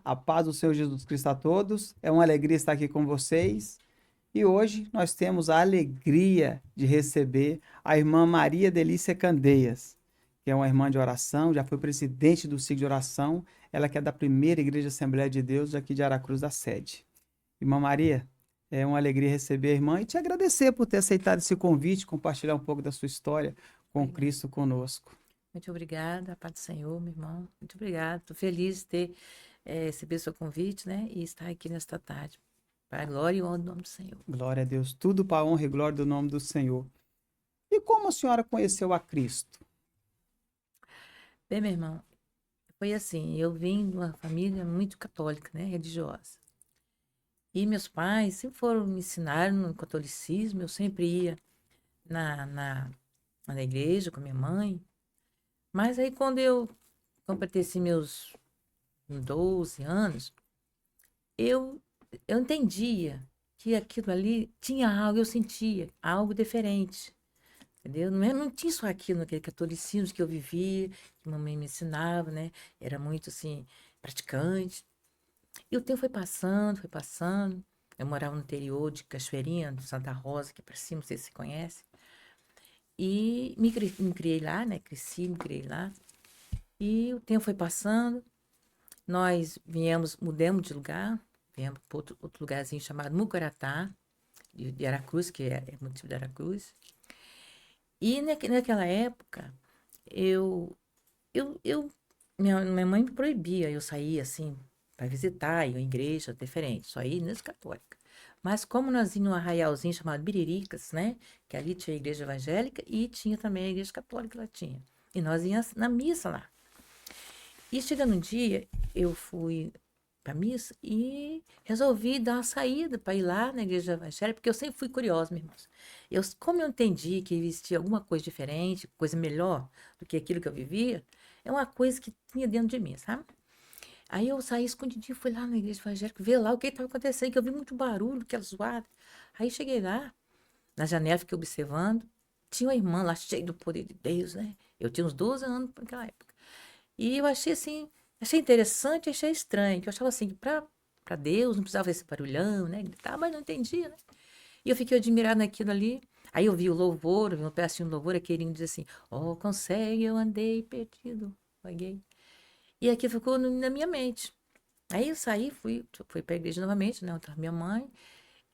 A paz do Senhor Jesus Cristo a todos. É uma alegria estar aqui com vocês. E hoje nós temos a alegria de receber a irmã Maria Delícia Candeias, que é uma irmã de oração, já foi presidente do ciclo de oração. Ela que é da primeira Igreja Assembleia de Deus aqui de Aracruz da Sede. Irmã Maria, é uma alegria receber a irmã e te agradecer por ter aceitado esse convite, compartilhar um pouco da sua história com Obrigada. Cristo conosco. Muito obrigada, a paz do Senhor, meu irmão. Muito obrigada. Estou feliz de ter recebido seu convite, né? E estar aqui nesta tarde. Para a glória e honra do nome do Senhor. Glória a Deus, tudo para a honra e glória do nome do Senhor. E como a senhora conheceu a Cristo? Bem, meu irmão, foi assim, eu vim de uma família muito católica, né? Religiosa. E meus pais sempre foram me ensinar no catolicismo, eu sempre ia na, na, na igreja com minha mãe. Mas aí quando eu completei assim, meus 12 anos, eu, eu entendia que aquilo ali tinha algo, eu sentia algo diferente, entendeu? Não tinha só aquilo, naquele catolicismo que eu vivia, que mamãe me ensinava, né? Era muito, assim, praticante. E o tempo foi passando, foi passando. Eu morava no interior de Cachoeirinha, de Santa Rosa, que é para cima, não sei se você conhece. E me criei lá, né? Cresci, me criei lá. E o tempo foi passando. Nós viemos, mudamos de lugar, viemos para outro lugarzinho chamado Mucaratá, de Aracruz, que é município de Aracruz. E naquela época, eu, eu minha mãe me proibia, eu saía assim, para visitar, ir à igreja diferente, só ia nesse católica. Mas como nós íamos num arraialzinho chamado Biriricas, né? Que ali tinha a igreja evangélica e tinha também a igreja católica lá tinha. E nós íamos na missa lá. E chegando um dia, eu fui para missa e resolvi dar uma saída para ir lá na igreja evangélica, porque eu sempre fui curiosa, meus irmãos. Como eu entendi que existia alguma coisa diferente, coisa melhor do que aquilo que eu vivia, é uma coisa que tinha dentro de mim, sabe? Aí eu saí escondidinho, fui lá na igreja evangélica, ver lá o que estava acontecendo, que eu vi muito barulho, aquela zoada. Aí cheguei lá, na janela, fiquei observando, tinha uma irmã lá cheia do poder de Deus, né? Eu tinha uns 12 anos naquela época. E eu achei assim, achei interessante, achei estranho, que eu achava assim, para Deus não precisava esse barulhão, né? Gritar, mas não entendia, né? E eu fiquei admirada naquilo ali. Aí eu vi o louvor, eu vi um pedacinho do louvor, aquele diz assim, oh, consegue, eu andei perdido, paguei. E aquilo ficou na minha mente. Aí eu saí, fui para a igreja novamente, né? Outra minha mãe,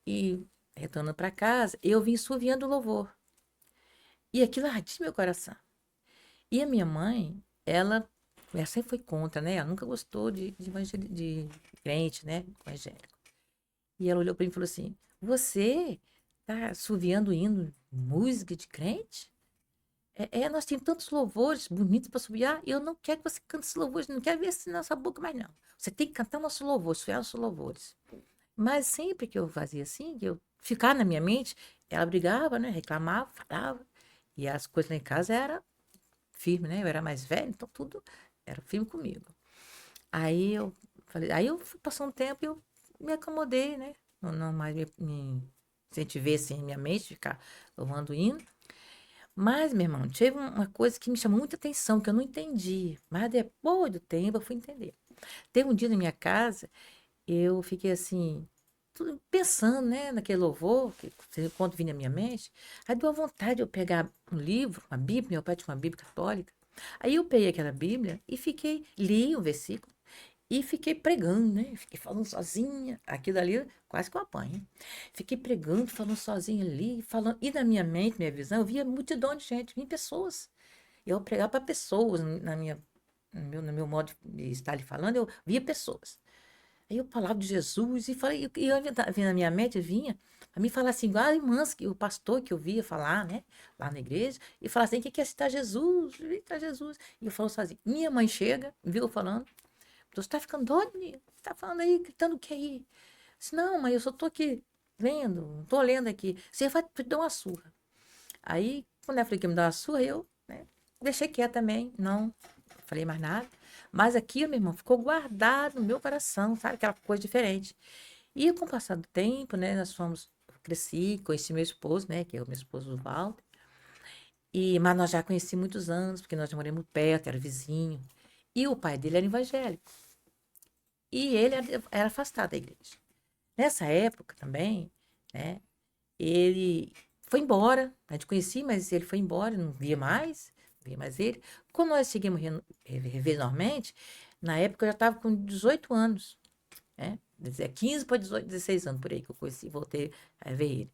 e retornando para casa, eu vim suviando o louvor. E aquilo ardia meu coração. E a minha mãe, ela sempre foi contra, né? Ela nunca gostou de crente, né? Evangélico. E ela olhou para mim e falou assim: Você tá assoviando hino, música de crente? Nós temos tantos louvores bonitos para assoviar, e eu não quero que você cante esses louvores, não quero ver isso na sua boca mais, não. Você tem que cantar nossos louvores, assoviar nossos louvores. Mas sempre que eu fazia assim, que eu ficar na minha mente, ela brigava, né? Reclamava, falava. E as coisas lá em casa eram firme, né? Eu era mais velha, então tudo era firme comigo. Aí eu aí eu fui passando um tempo e eu me acomodei, né? Não mais me incentivei assim minha mente ficar louvando o hino. Mas, meu irmão, teve uma coisa que me chamou muita atenção, que eu não entendi. Mas depois do tempo eu fui entender. Teve um dia na minha casa, eu fiquei assim, pensando, né, naquele louvor, que quando vinha na minha mente. Aí deu uma vontade de eu pegar um livro, uma Bíblia, meu pai tinha uma Bíblia católica. Aí eu peguei aquela Bíblia e li o versículo e fiquei pregando, né? Fiquei falando sozinha. Aquilo ali quase que eu apanho. Hein? Fiquei pregando, falando sozinha ali, falando. E na minha mente, minha visão, eu via multidão de gente, via pessoas. Eu pregava para pessoas no meu modo de estar ali falando, eu via pessoas. Aí eu falava de Jesus e falei, vinha na minha mente, vinha a me falar assim, igual a irmãs, que o pastor que eu via falar, né, lá na igreja, e falar assim, que é citar Jesus, citar Jesus. E eu falo sozinho. Minha mãe chega, viu eu falando, você está ficando doido, menino? Você está falando aí, gritando o que aí? Eu disse, não, mãe, eu só tô aqui lendo, não tô lendo aqui. Você vai te dar uma surra. Aí, quando ela falou que ia me dar uma surra, eu, né, deixei quieto também, não falei mais nada. Mas aquilo, meu irmão, ficou guardado no meu coração, sabe? Aquela coisa diferente. E com o passar do tempo, né, cresci, conheci meu esposo, né, que é o meu esposo Walter. Mas nós já conheci muitos anos, porque nós já moramos perto, era vizinho. E o pai dele era evangélico. E ele era afastado da igreja. Nessa época também, né, ele foi embora, a gente conhecia, mas ele foi embora, não via mais ele. Quando nós seguimos rever normalmente, na época eu já estava com 18 anos, né? 15 para 18, 16 anos por aí que eu conheci, voltei a ver ele.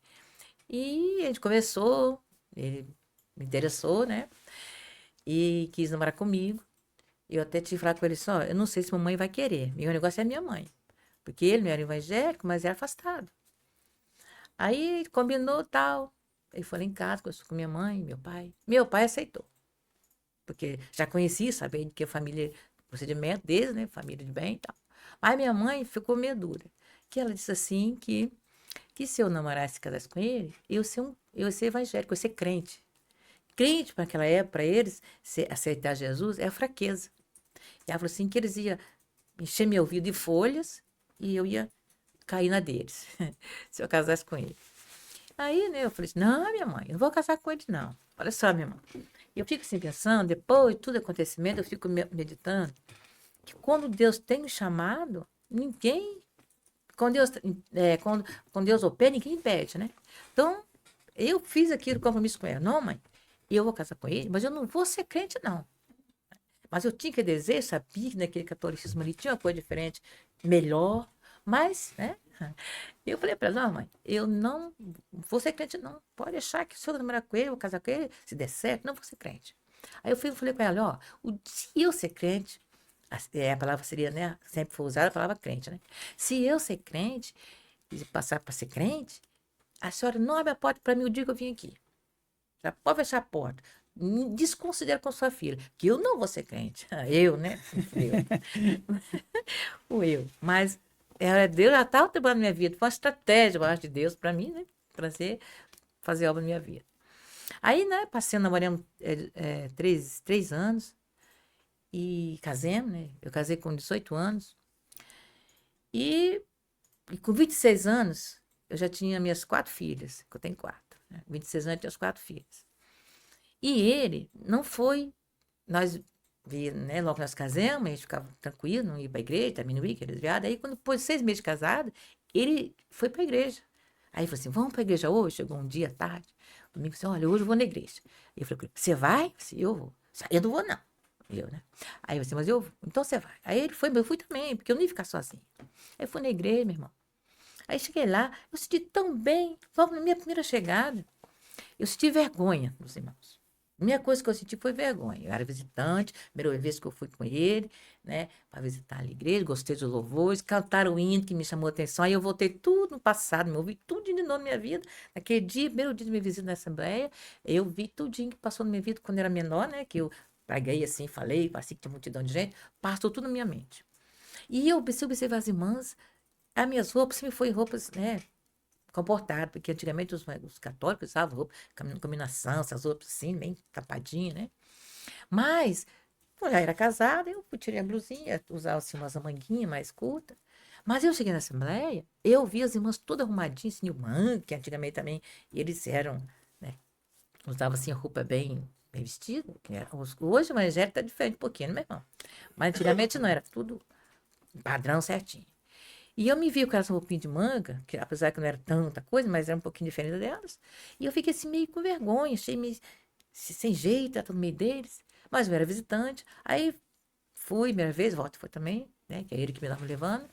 E a gente conversou, ele me interessou, né? E quis namorar comigo. Eu até tive que falar com ele só, eu não sei se mamãe vai querer. Meu negócio é minha mãe. Porque ele não era evangélico, mas era afastado. Aí combinou tal. Ele foi lá em casa, conversou com minha mãe, meu pai. Meu pai aceitou. Porque já conhecia, sabia que a família, procedimento deles, né? Família de bem e tal. Mas minha mãe ficou meio dura. Que ela disse assim que se eu namorasse e casasse com ele, eu ia ser evangélico, eu ia ser crente. Crente, para aquela época, para eles, aceitar Jesus é a fraqueza. E ela falou assim que eles iam encher meu ouvido de folhas e eu ia cair na deles, se eu casasse com ele. Aí, né, eu falei assim, não, minha mãe, eu não vou casar com ele, não. Olha só, minha mãe. E eu fico assim pensando, depois de todo acontecimento, eu fico meditando, que quando Deus tem um chamado, ninguém, quando Deus, quando Deus opera, ninguém impede, né? Então, eu fiz aquele compromisso com ela. Não, mãe, eu vou casar com ele, mas eu não vou ser crente, não. Mas eu tinha que desejo, sabia que naquele catolicismo ali tinha uma coisa diferente, melhor, mas, né? Eu falei para ela, não, mãe, eu não vou ser crente, não. Pode deixar que se eu namorar com ele, vou casar com ele, se der certo, não vou ser crente. Aí eu falei para ela, ó, se eu ser crente, a palavra seria, né? Sempre foi usada a palavra crente, né? Se eu ser crente e passar para ser crente, a senhora não abre a porta para mim o dia que eu vim aqui. Já pode fechar a porta. Desconsidera com sua filha, que eu não vou ser crente. Eu, né? Eu. O eu. Mas Deus já estava trabalhando na minha vida. Foi uma estratégia, eu acho, de Deus para mim, né? Para fazer obra na minha vida. Aí, né? Passei namorando 3 anos e casemos, né? Eu casei com 18 anos. E com 26 anos, eu já tinha minhas 4 filhas, que eu tenho 4. Né? 26 anos, eu tinha as 4 filhas. E ele não foi. Nós, né, logo que nós casamos, a gente ficava tranquilo, não ia para a igreja, também não ia, que era desviado. Aí, quando depois de 6 meses de casado, ele foi para a igreja. Aí ele falou assim: vamos para a igreja hoje? Chegou um dia à tarde. Domingo, assim: olha, hoje eu vou na igreja. E eu falei: você vai? Assim, eu vou. Eu não vou, não. Eu, né? Aí eu falei: mas eu vou. Então você vai. Aí ele foi, mas eu fui também, porque eu não ia ficar sozinha. Aí eu fui na igreja, meu irmão. Aí cheguei lá, eu senti tão bem. Logo na minha primeira chegada, eu senti vergonha dos irmãos. A primeira coisa que eu senti foi vergonha. Eu era visitante, primeira vez que eu fui com ele, né, para visitar a igreja, gostei dos louvores, cantaram o hino que me chamou a atenção. Aí eu voltei tudo no passado, me ouvi tudo de novo na minha vida. Naquele dia, primeiro dia de minha visita na Assembleia, eu vi tudinho que passou na minha vida quando era menor, né, que eu paguei assim, falei, passei que tinha multidão de gente, passou tudo na minha mente. E eu observei as irmãs, as minhas roupas sempre foi roupas, né, comportado, porque antigamente os católicos usavam roupa, combinação, essas roupas assim, bem tapadinha, né? Mas, eu já era casada, eu tirei a blusinha, usava assim umas manguinhas mais curtas. Mas eu cheguei na Assembleia, eu vi as irmãs todas arrumadinhas, assim, o que antigamente também eles eram, né? Usavam assim roupa bem vestida. Hoje o evangelho tá diferente um pouquinho, né, meu irmão? Mas antigamente não, era tudo padrão certinho. E eu me vi com aquelas roupinhas de manga, que apesar que não era tanta coisa, mas era um pouquinho diferente delas. E eu fiquei assim meio com vergonha, achei meio sem jeito, no meio deles. Mas eu era visitante. Aí fui, primeira vez, volta foi também, né? Que é ele que me estava levando.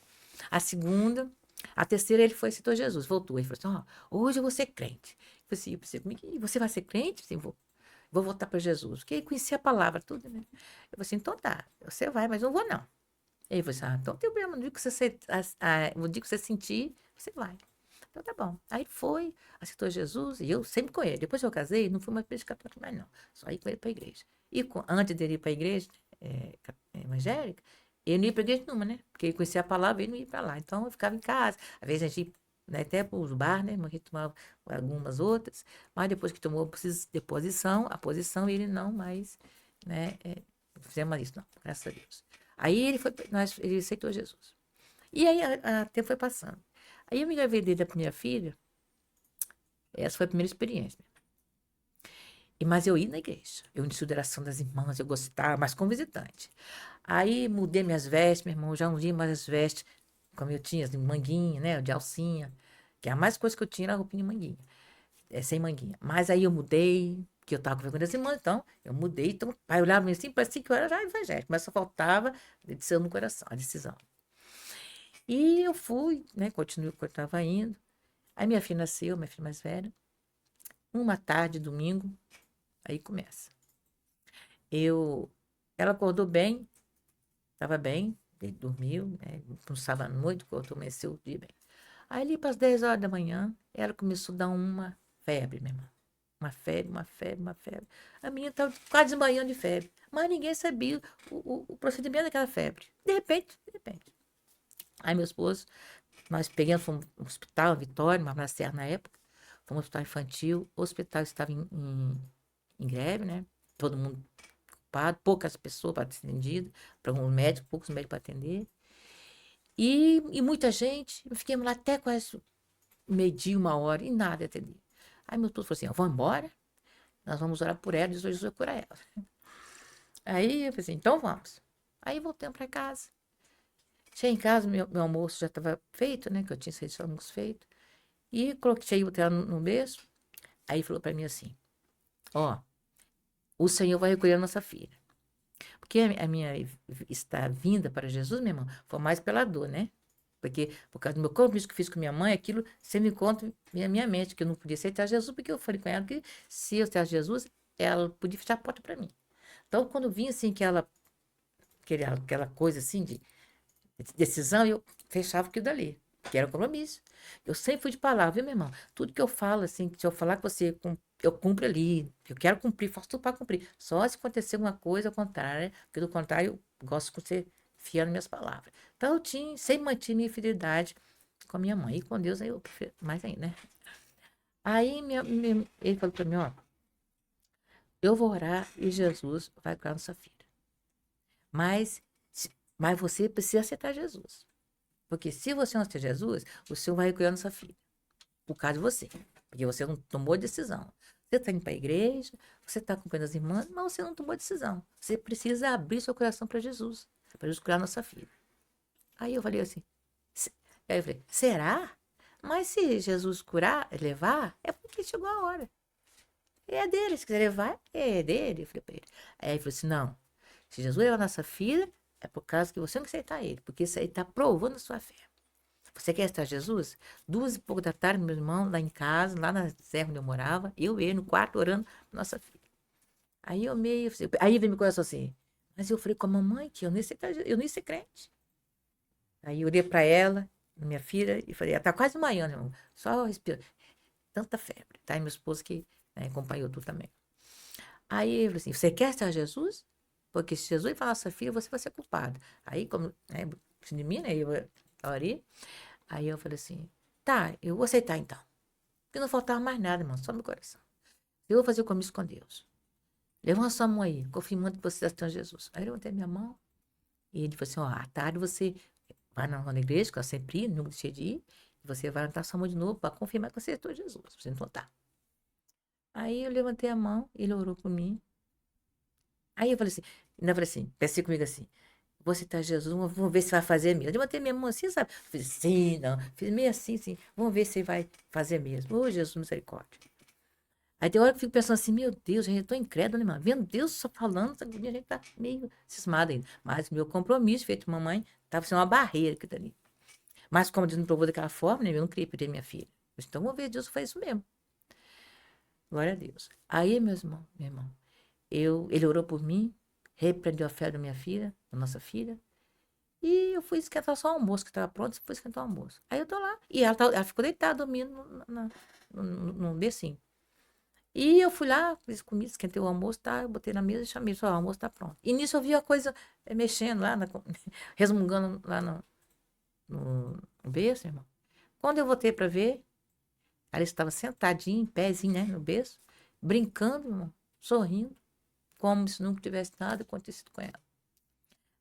A segunda, a terceira ele foi e citou Jesus, voltou. Ele falou assim: ó, hoje eu vou ser crente. Eu pensei comigo, e você vai ser crente? Sim, vou voltar para Jesus. Porque ele conhecia a palavra, tudo, né? Eu falei assim: então tá, você vai, mas não vou não. Ele falou assim: ah, então não tem problema, no dia que no dia que você sentir, você vai. Então tá bom. Aí foi, aceitou Jesus, e eu sempre com ele. Depois que eu casei, não fui mais para a igreja católica mais não. Só ia com ele para a igreja. E antes dele ir para a igreja evangélica, ele não ia para a igreja nenhuma, né? Porque ele conhecia a palavra, ele não ia para lá. Então eu ficava em casa. Às vezes a gente ia, né, até para os bar, né? A gente tomava algumas outras. Mas depois que tomou a posição, ele não mais, né? Fizemos isso, não, graças a Deus. Aí ele aceitou Jesus. E aí a tempo foi passando. Aí eu me engravidei da primeira filha, essa foi a primeira experiência. Mas eu ia na igreja, eu ia na oração das irmãs, eu gostava, mas como visitante. Aí mudei minhas vestes, meu irmão, já não vi mais as vestes como eu tinha, de manguinha, né? De alcinha. Que a mais coisa que eu tinha era a roupinha de manguinha. Sem manguinha. Mas aí eu mudei, porque eu tava com vergonha das irmãs, então eu mudei. Então, o pai olhava assim, parecia que eu era já evangélico, mas só faltava a decisão no coração, a decisão. E eu fui, né? Continuei o que eu estava indo. Aí minha filha nasceu, minha filha mais velha. Uma tarde, domingo, aí começa. Ela acordou bem, estava bem, dormiu, né? Não estava à noite, quando amanheceu o dia bem. Aí ali para as 10 horas da manhã, ela começou a dar uma febre, minha irmã. Uma febre, uma febre, uma febre. A menina estava quase desmaiando de febre. Mas ninguém sabia o procedimento daquela febre. De repente, de repente. Aí meu esposo, nós pegamos, fomos no hospital, Vitória, uma Serra na época. Fomos no hospital infantil. O hospital estava em greve, né? Todo mundo ocupado, poucas pessoas para ser atendidas, para um médico, poucos médicos para atender. E muita gente, fiquemos lá até quase meio-dia, 1 hora, e nada atender. Aí meu esposo falou assim: vamos embora, nós vamos orar por ela, Jesus vai curar ela. Aí eu falei assim: então vamos. Aí voltamos para casa. Cheguei em casa, meu almoço já estava feito, né? Que eu tinha saído de almoço feito. E coloquei ela no berço. Aí falou para mim assim: ó, o Senhor vai recolher a nossa filha. Porque a minha estar vinda para Jesus, meu irmão, foi mais pela dor, né? Porque por causa do meu compromisso que eu fiz com minha mãe, aquilo sempre me conta na minha mente, que eu não podia aceitar Jesus, porque eu falei com ela que se eu aceitasse Jesus, ela podia fechar a porta para mim. Então, quando vinha assim, aquela coisa assim de decisão, eu fechava aquilo dali, que era o compromisso. Eu sempre fui de palavra, viu, meu irmão? Tudo que eu falo, assim, se eu falar com você, eu cumpro ali. Eu quero cumprir, faço tudo para cumprir. Só se acontecer alguma coisa ao contrário, né? Porque do contrário, eu gosto de ser fiel nas minhas palavras. Então, sempre mantive minha fidelidade com a minha mãe. E com Deus, aí eu prefiro mais ainda, né? Aí, ele falou para mim, ó, eu vou orar e Jesus vai curar nossa filha. Mas, mas você precisa aceitar Jesus. Porque se você não aceitar Jesus, o Senhor vai recolher nossa filha. Por causa de você. Porque você não tomou decisão. Você está indo para a igreja, você está acompanhando as irmãs, mas você não tomou decisão. Você precisa abrir seu coração para Jesus. Para Jesus curar nossa filha. Aí eu falei assim. Aí eu falei, será? Mas se Jesus curar, levar, é porque chegou a hora. É dele. Se quiser levar, é dele. Eu falei para ele. Aí ele falou assim: não. Se Jesus levar nossa filha, é por causa que você não quer aceitar ele. Porque isso aí está provando a sua fé. Você quer estar Jesus? 2h pouco da tarde, meu irmão, lá em casa, lá na serra onde eu morava, eu e ele no quarto orando por nossa filha. Aí eu meio. Aí veio meu coração assim. Mas eu falei com a mamãe que eu nem sei, eu nem sei crente. Aí eu olhei para ela, minha filha, e falei: ela tá quase desmaiando, irmão. Só respira. Tanta febre. Tá? E meu esposo que, né, acompanhou tudo também. Aí ele falou assim: você quer estar Jesus? Porque se Jesus falar nossa filha, você vai ser culpado. Aí, como, né, de mim, né, eu orei. Aí eu falei assim: tá, eu vou aceitar então. Porque não faltava mais nada, irmão, só meu coração. Eu vou fazer o compromisso com Deus. Levanta sua mão aí, confirmando que você está em Jesus. Aí eu levantei minha mão e ele falou assim: ó, à tarde você vai na igreja, que eu sempre ia, nunca deixei de ir, e você vai levantar sua mão de novo para confirmar que você aceitou Jesus. Você não tá. Aí eu levantei a mão, ele orou por mim. Aí eu falei assim, ainda falei assim, pensei comigo assim: você tá Jesus, vamos ver se vai fazer mesmo. Eu levantei minha mão assim, sabe? Fiz sim, não. Fiz meio assim, sim. Vamos ver se vai fazer mesmo. Ô, Jesus, misericórdia. Aí tem hora que eu fico pensando assim: meu Deus, gente, eu tô incrédula, né, mano? Vendo Deus só falando, a gente tá meio cismada ainda. Mas meu compromisso feito com mamãe tava sendo uma barreira aqui dali. Mas como Deus me provou daquela forma, né? Eu não queria perder minha filha. Então vamos ver, Deus faz isso mesmo. Glória a Deus. Aí, meu irmão, ele orou por mim, repreendeu a fé da minha filha, da nossa filha. E eu fui esquentar só o almoço, que estava pronto, fui esquentar o almoço. Aí eu tô lá, e ela ficou deitada, dormindo no bercinho. E eu fui lá, fiz comida, esquentei o almoço, tá? Eu botei na mesa e chamei, só o almoço tá pronto. E nisso eu vi a coisa mexendo lá, resmungando lá no berço, irmão. Quando eu voltei para ver, ela estava sentadinha, em pézinho, né, no berço, brincando, irmão, sorrindo, como se nunca tivesse nada acontecido com ela.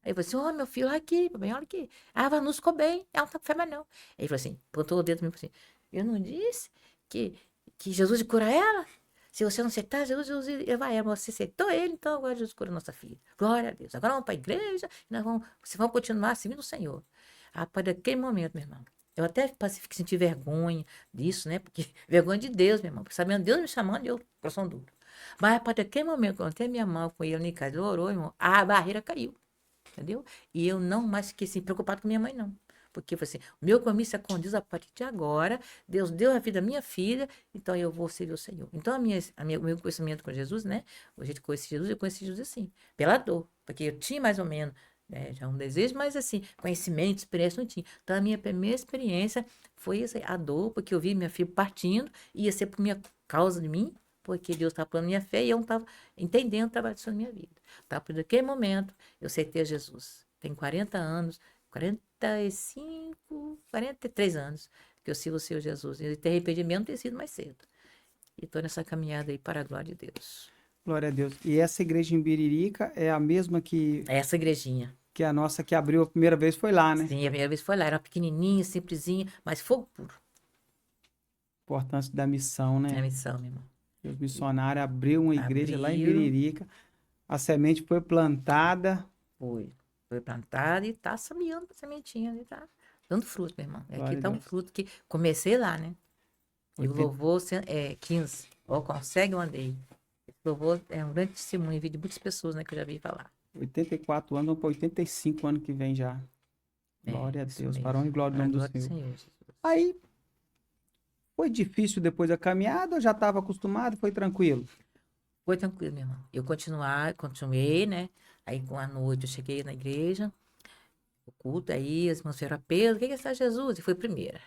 Aí eu falei assim: ó, meu filho, olha aqui, papai, olha aqui. A Vanus ficou bem, ela não tá com febre mais não. Aí ele falou assim, botou o dedo no meu e falou assim: eu não disse que Jesus ia curar ela? Se você não aceitar Jesus, Jesus vai ela. Você aceitou ele, então agora Jesus cura a nossa filha. Glória a Deus. Agora vamos para a igreja e vocês vão continuar servindo o Senhor. A partir daquele momento, meu irmão, eu até passei a sentir vergonha disso, né? Porque vergonha de Deus, meu irmão. Porque sabendo Deus me chamando, eu, coração duro. Mas a partir daquele momento, quando eu tenho minha mão com ele em casa, ele orou, irmão, a barreira caiu. Entendeu? E eu não mais fiquei assim, preocupado com minha mãe, não. Porque foi assim, o meu compromisso é com Deus a partir de agora. Deus deu a vida à minha filha, então eu vou servir o Senhor. Então, o meu conhecimento com Jesus, né? O jeito que eu conheci Jesus assim, pela dor. Porque eu tinha mais ou menos, né, já um desejo, mas assim, conhecimento, experiência não tinha. Então, a minha primeira experiência foi essa, a dor, porque eu vi minha filha partindo, ia ser por minha causa de mim, porque Deus estava falando minha fé e eu não estava entendendo o trabalho disso na minha vida. Tá? Por aquele momento, eu aceitei a Jesus. Tem 40 anos, 45, 43 anos que eu sirvo o Senhor Jesus. E ter arrependimento ter sido mais cedo. E estou nessa caminhada aí para a glória de Deus. Glória a Deus. E essa igreja em Biririca é a mesma É essa igrejinha. que a nossa que abriu a primeira vez foi lá, né? Sim, a primeira vez foi lá. Era pequenininha, simplesinha, mas fogo puro. Importância da missão, É a né? missão, meu irmão. Os missionários abriu uma igreja lá em Abriu. Biririca. A semente foi plantada. Foi plantada e está semeando a sementinha. E tá dando fruto, meu irmão. E Glória aqui a está um Deus. fruto que comecei lá, né? E o 80 louvor é 15. Ó, consegue, eu andei. Esse louvor é um grande testemunho de muitas pessoas, né, que eu já vi falar. 84 anos, vamos para 85 anos que vem já. Glória a Isso Deus. mesmo. Para honra e glória do Para a nome do glória do Senhor. Senhor, Jesus. Aí, foi difícil depois da caminhada ou já estava acostumado? Foi tranquilo? Foi tranquilo, meu irmão. Eu continuei, né? Aí, com a noite, eu cheguei na igreja, o culto, aí as irmãs fizeram apelo, o que é essa Jesus? E foi primeira,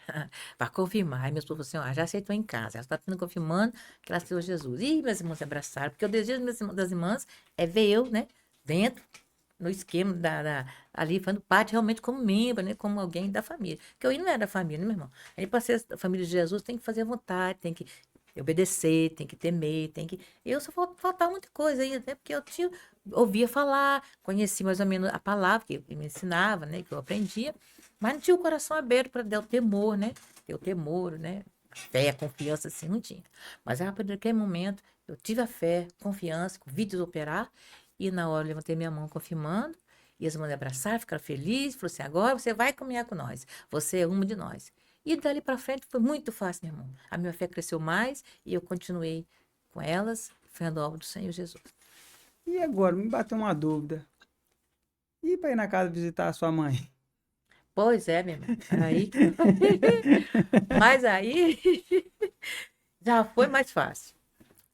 para confirmar. Aí meus esposa falou assim, ó, já aceitou em casa, ela está confirmando que ela aceitou Jesus. E meus irmãos se abraçaram, porque o desejo das irmãs é ver eu, né, dentro, no esquema ali, fazendo parte realmente como membro, né, como alguém da família. Porque eu não era da família, né, meu irmão? Aí, para ser da família de Jesus, tem que fazer a vontade, tem que obedecer, tem que temer, tem que... Eu só faltava muita coisa ainda, né? Porque eu ouvia falar, conhecia mais ou menos a palavra que me ensinava, né? Que eu aprendia, mas não tinha o coração aberto para dar o temor, né? Ter o temor, né? A fé, a confiança, assim, não tinha. Mas a partir daquele momento, eu tive a fé, confiança, vi Deus operar, e na hora eu levantei minha mão confirmando, e as irmãs me abraçaram, ficaram felizes, falaram assim, agora você vai caminhar com nós, você é uma de nós. E dali para frente foi muito fácil, meu irmão. A minha fé cresceu mais e eu continuei com elas, fazendo a obra do Senhor Jesus. E agora, me bateu uma dúvida. E para ir na casa visitar a sua mãe? Pois é, meu irmão. Aí que... Mas aí já foi mais fácil.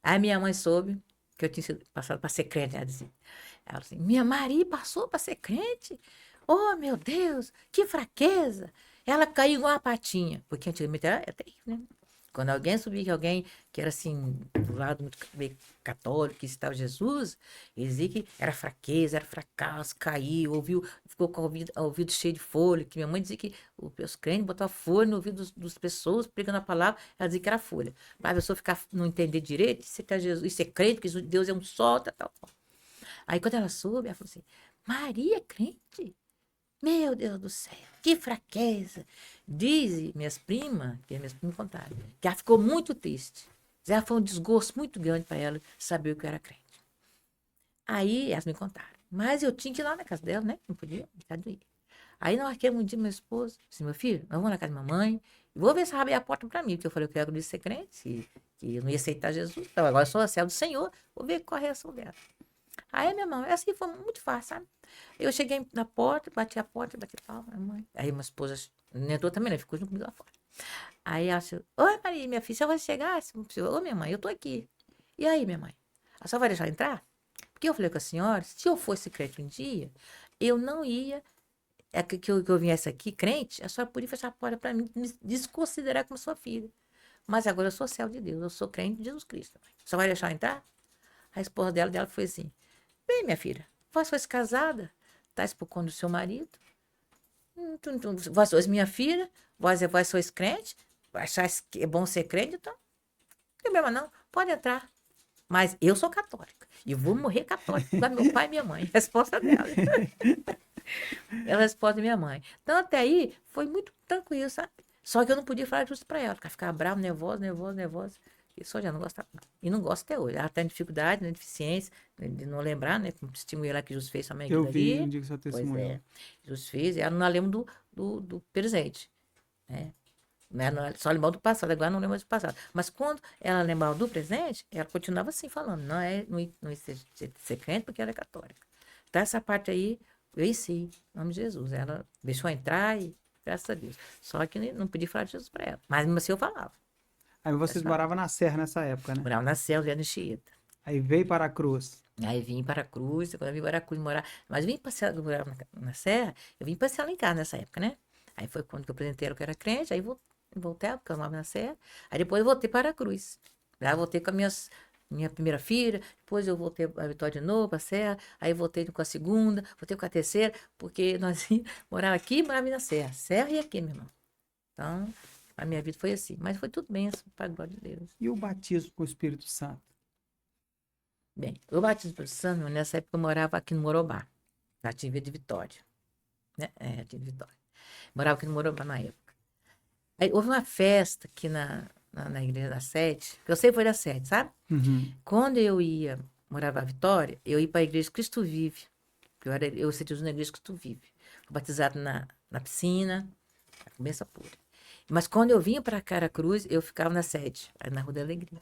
Aí minha mãe soube que eu tinha sido passado para ser crente. Ela dizia, assim, minha Maria passou para ser crente? Oh, meu Deus, que fraqueza! Ela caiu igual uma patinha, porque antigamente era terrível, né? Quando alguém subia, que alguém que era assim, do lado muito meio católico, que estava Jesus, ele dizia que era fraqueza, era fracasso, caiu, ficou com o ouvido cheio de folha, que minha mãe dizia que os crentes botavam folha no ouvido das pessoas, pregando a palavra, ela dizia que era folha. Para a pessoa não entender direito, isso é Jesus, isso é crente, que Deus é um só, tal. Aí quando ela soube, ela falou assim, Maria é crente? Meu Deus do céu, que fraqueza. Diz minhas primas, que minhas primas contaram, que ela ficou muito triste. Já foi um desgosto muito grande para ela saber que eu era crente. Aí elas me contaram. Mas eu tinha que ir lá na casa dela, né? Não podia, deixar de ir. Aí nós marquemos um dia, meu esposo, disse, meu filho, nós vamos na casa da mamãe, e vou ver se ela abre a porta para mim, porque eu falei, eu quero ser crente, que eu não ia aceitar Jesus. Então agora eu sou a serva do Senhor, vou ver qual é a reação dela. Aí, minha mãe, assim foi muito fácil, sabe? Eu cheguei na porta, bati a porta, bati palma, mãe. Aí minha esposa não entrou também, né? Ficou junto comigo lá fora. Aí ela disse, oi, Maria, minha filha, você vai chegar? Ô, minha mãe, eu tô aqui. E aí, minha mãe? A senhora vai deixar eu entrar? Porque eu falei com a senhora, se eu fosse crente um dia, eu não ia, que eu viesse aqui crente, a senhora podia fechar a porta para mim, me desconsiderar como sua filha. Mas agora eu sou servo de Deus, eu sou crente de Jesus Cristo. A senhora vai deixar eu entrar? A esposa dela foi assim, bem, minha filha, vós sois casada, estás por conta do seu marido, vós sois minha filha, vós sois crente, achais que é bom ser crente, então, não tem problema não, pode entrar. Mas eu sou católica, e vou morrer católica, igual meu pai e minha mãe, resposta dela. Ela responde minha mãe. Então, até aí, foi muito tranquilo, sabe? Só que eu não podia falar justo para ela, porque ela ficava brava, nervosa. porque só já não gostava, não. E não gosta até hoje. Ela tem dificuldade, né, deficiência, de não lembrar, né? Como testemunho lá que Jesus fez somente Eu aquilo vi um ali. dia que seu Pois testemunho. é. Jesus fez, e ela não lembra do presente, né? Só lembrava do passado, agora não lembra do passado. Mas quando ela lembrava do presente, ela continuava assim falando. Não ia ser crente porque ela é católica. Então, essa parte aí, eu em nome de Jesus. Ela deixou entrar e, graças a Deus. Só que não podia falar de Jesus para ela. Mas mesmo assim eu falava. Aí vocês moravam na Serra nessa época, né? Morava na Selva, no Chieta. Aí veio para a Cruz. Aí vim para a Cruz, quando eu vim para a Cruz morar. Mas vim passear, eu morava na Serra, eu vim passear lá em casa nessa época, né? Aí foi quando que eu apresentei ela que eu era crente, aí voltei, porque eu morava na Serra. Aí depois eu voltei para a Cruz. Lá eu voltei com minha primeira filha, depois eu voltei a Vitória de novo, para a Serra, aí voltei com a segunda, voltei com a terceira, porque nós morava aqui e morava na Serra. Serra e aqui, meu irmão. Então, a minha vida foi assim. Mas foi tudo bem, assim, para a glória de Deus. E o batismo com o Espírito Santo? Bem, o batismo do Espírito Santo, nessa época eu morava aqui no Morobá, na Tive de Vitória. Né? Tive de Vitória. Morava aqui no Morobá na época. Aí houve uma festa aqui na igreja da Sede, que eu sempre fui da Sede, sabe? Uhum. Quando eu ia, morava na Vitória, eu ia para a igreja Cristo Vive. Eu senti na igreja Cristo Vive. Fui batizado na piscina, a cabeça pura. Mas quando eu vinha para Caracruz, eu ficava na Sede, na Rua da Alegria.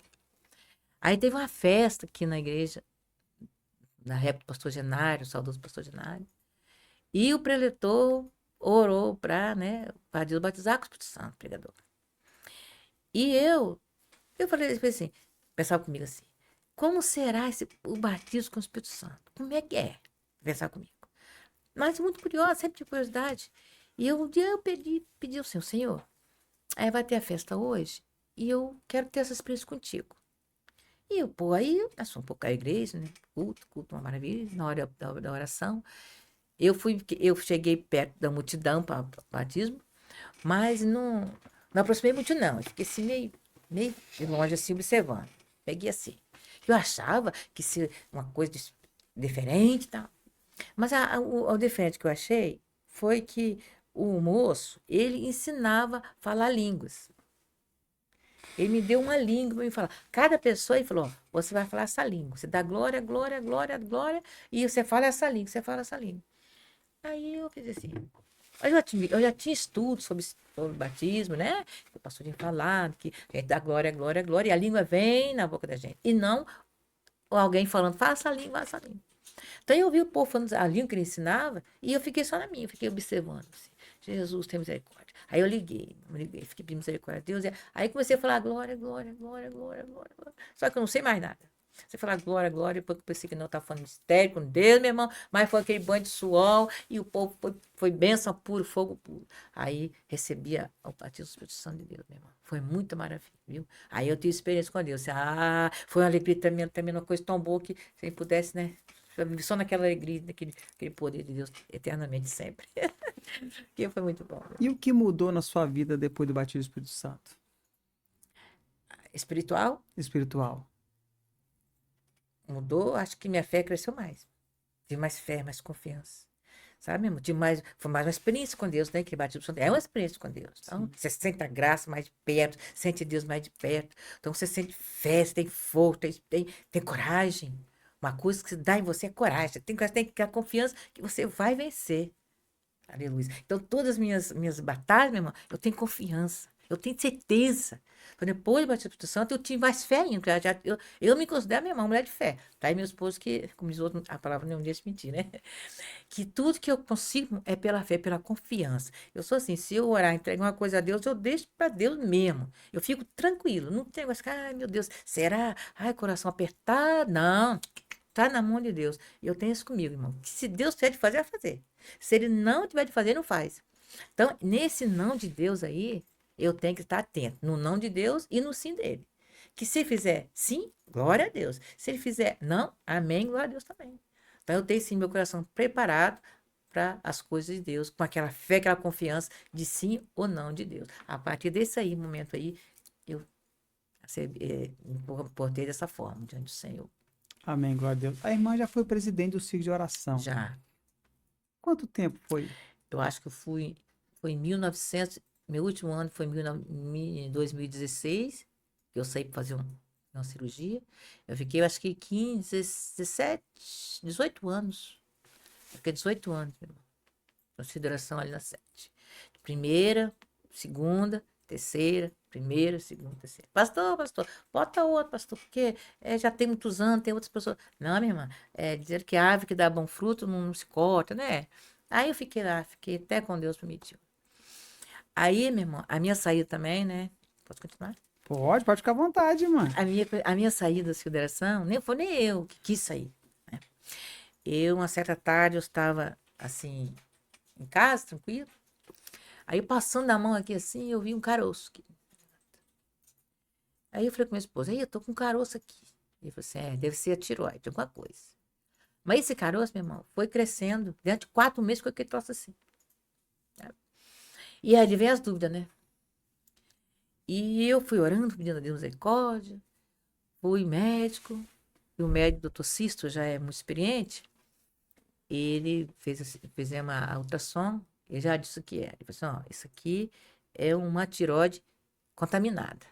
Aí teve uma festa aqui na igreja, na época do pastor Genário, o saudoso pastor Genário. E o preletor orou para, né, para Deus batizar com o Espírito Santo, pregador. E eu falei assim, pensava comigo assim, como será o batismo com o Espírito Santo? Como é que é? Pensar comigo. Mas muito curiosa, sempre tive curiosidade. E um dia eu pedi ao Senhor, aí vai ter a festa hoje, e eu quero ter essa experiência contigo. E eu, pô, aí, eu sou um pouco a igreja, né? Culto, uma maravilha, na hora da oração. Eu cheguei perto da multidão para o batismo, mas não aproximei muito, não. Eu fiquei assim, meio de longe, assim, observando. Peguei assim. Eu achava que se uma coisa diferente e tal. Mas o diferente que eu achei foi que o moço, ele ensinava a falar línguas. Ele me deu uma língua para me falar. Cada pessoa, ele falou, ó, você vai falar essa língua. Você dá glória, glória, glória, glória, e você fala essa língua, você fala essa língua. Aí eu fiz assim. Eu já tinha estudo sobre batismo, né? O pastor tinha falado que a gente dá glória, glória, glória, e a língua vem na boca da gente. E não alguém falando, faça a língua, faça a língua. Então eu vi o povo falando a língua que ele ensinava, e eu fiquei só na minha, eu fiquei observando. Assim, Jesus, tem misericórdia. Aí eu liguei, fiquei pedindo misericórdia a Deus. Aí comecei a falar glória, glória, glória, glória, glória, glória. Só que eu não sei mais nada. Você falar glória, glória, depois que eu pensei que não estava falando mistério com Deus, meu irmão, mas foi aquele banho de suor e o povo foi bênção puro, fogo puro. Aí recebia o batismo do Espírito Santo de Deus, meu irmão. Foi muita maravilha, viu? Aí eu tive experiência com Deus. Foi uma alegria também, uma coisa tão boa que se ele pudesse, né? Só naquela alegria, aquele poder de Deus eternamente, sempre. Que foi muito bom. E o que mudou na sua vida depois do batismo do Espírito Santo? Espiritual, Espiritual. mudou, acho que minha fé cresceu mais. Tive mais fé, mais confiança. Sabe, meu irmão? Foi mais uma experiência com Deus, né? Que batismo santo é uma experiência com Deus. Então, você sente a graça mais de perto, sente Deus mais de perto. Então, você sente fé, você tem força, tem coragem. Uma coisa que se dá em você é coragem. Você tem que ter a confiança que você vai vencer. Aleluia. Então, todas as minhas batalhas, meu irmão, eu tenho confiança. Eu tenho certeza. Então, depois do batismo do Espírito Santo, eu tive mais fé ainda. Porque eu me considero, minha irmã, mulher de fé. Tá aí meu esposo que, como diz outro, a palavra nenhum dia se mentir, né? Que tudo que eu consigo é pela fé, pela confiança. Eu sou assim, se eu orar, entregar uma coisa a Deus, eu deixo para Deus mesmo. Eu fico tranquilo. Não tem negócio que, ai, meu Deus, será? Ai, coração apertado. Não. Tá na mão de Deus. E eu tenho isso comigo, irmão. Que se Deus tiver de fazer, vai fazer. Se ele não tiver de fazer, não faz. Então, nesse não de Deus aí, eu tenho que estar atento no não de Deus e no sim dele. Que se fizer sim, glória a Deus. Se ele fizer não, amém, glória a Deus também. Então, eu tenho sim meu coração preparado para as coisas de Deus, com aquela fé, aquela confiança de sim ou não de Deus. A partir desse aí, momento aí, eu me portei dessa forma diante do Senhor. Amém, glória a Deus. A irmã já foi presidente do ciclo de oração. Já. Quanto tempo foi? Eu acho que foi em 1900, meu último ano foi em 2016, que eu saí para fazer uma cirurgia. Eu fiquei, eu acho que 15, 17, 18 anos. Eu fiquei 18 anos, meu irmão. Consideração ali na 7. Primeira, segunda, terceira, primeira, segunda, terceira. Pastor, bota outro, pastor, porque já tem muitos anos, tem outras pessoas. Não, minha irmã, dizer que a árvore que dá bom fruto não se corta, né? Aí eu fiquei lá, fiquei até com Deus permitiu. Aí, meu irmão, a minha saída também, né? Posso continuar? Pode ficar à vontade, mano. A minha saída da federação, nem foi nem eu que quis sair, né? Eu, uma certa tarde, eu estava assim, em casa, tranquilo. Aí, passando a mão aqui assim, eu vi um caroço. Aí eu falei com minha esposa, aí eu tô com um caroço aqui. Ele falou assim, deve ser a tireoide, alguma coisa. Mas esse caroço, meu irmão, foi crescendo. Dentro de 4 meses ficou aquele troço assim. Sabe? E aí vem as dúvidas, né? E eu fui orando, pedindo a Deus misericórdia. Fui médico. E o médico, doutor Sisto, já é muito experiente. Ele fizemos a ultrassom. Ele já disse o que era. Ele falou assim, ó, isso aqui é uma tireoide contaminada.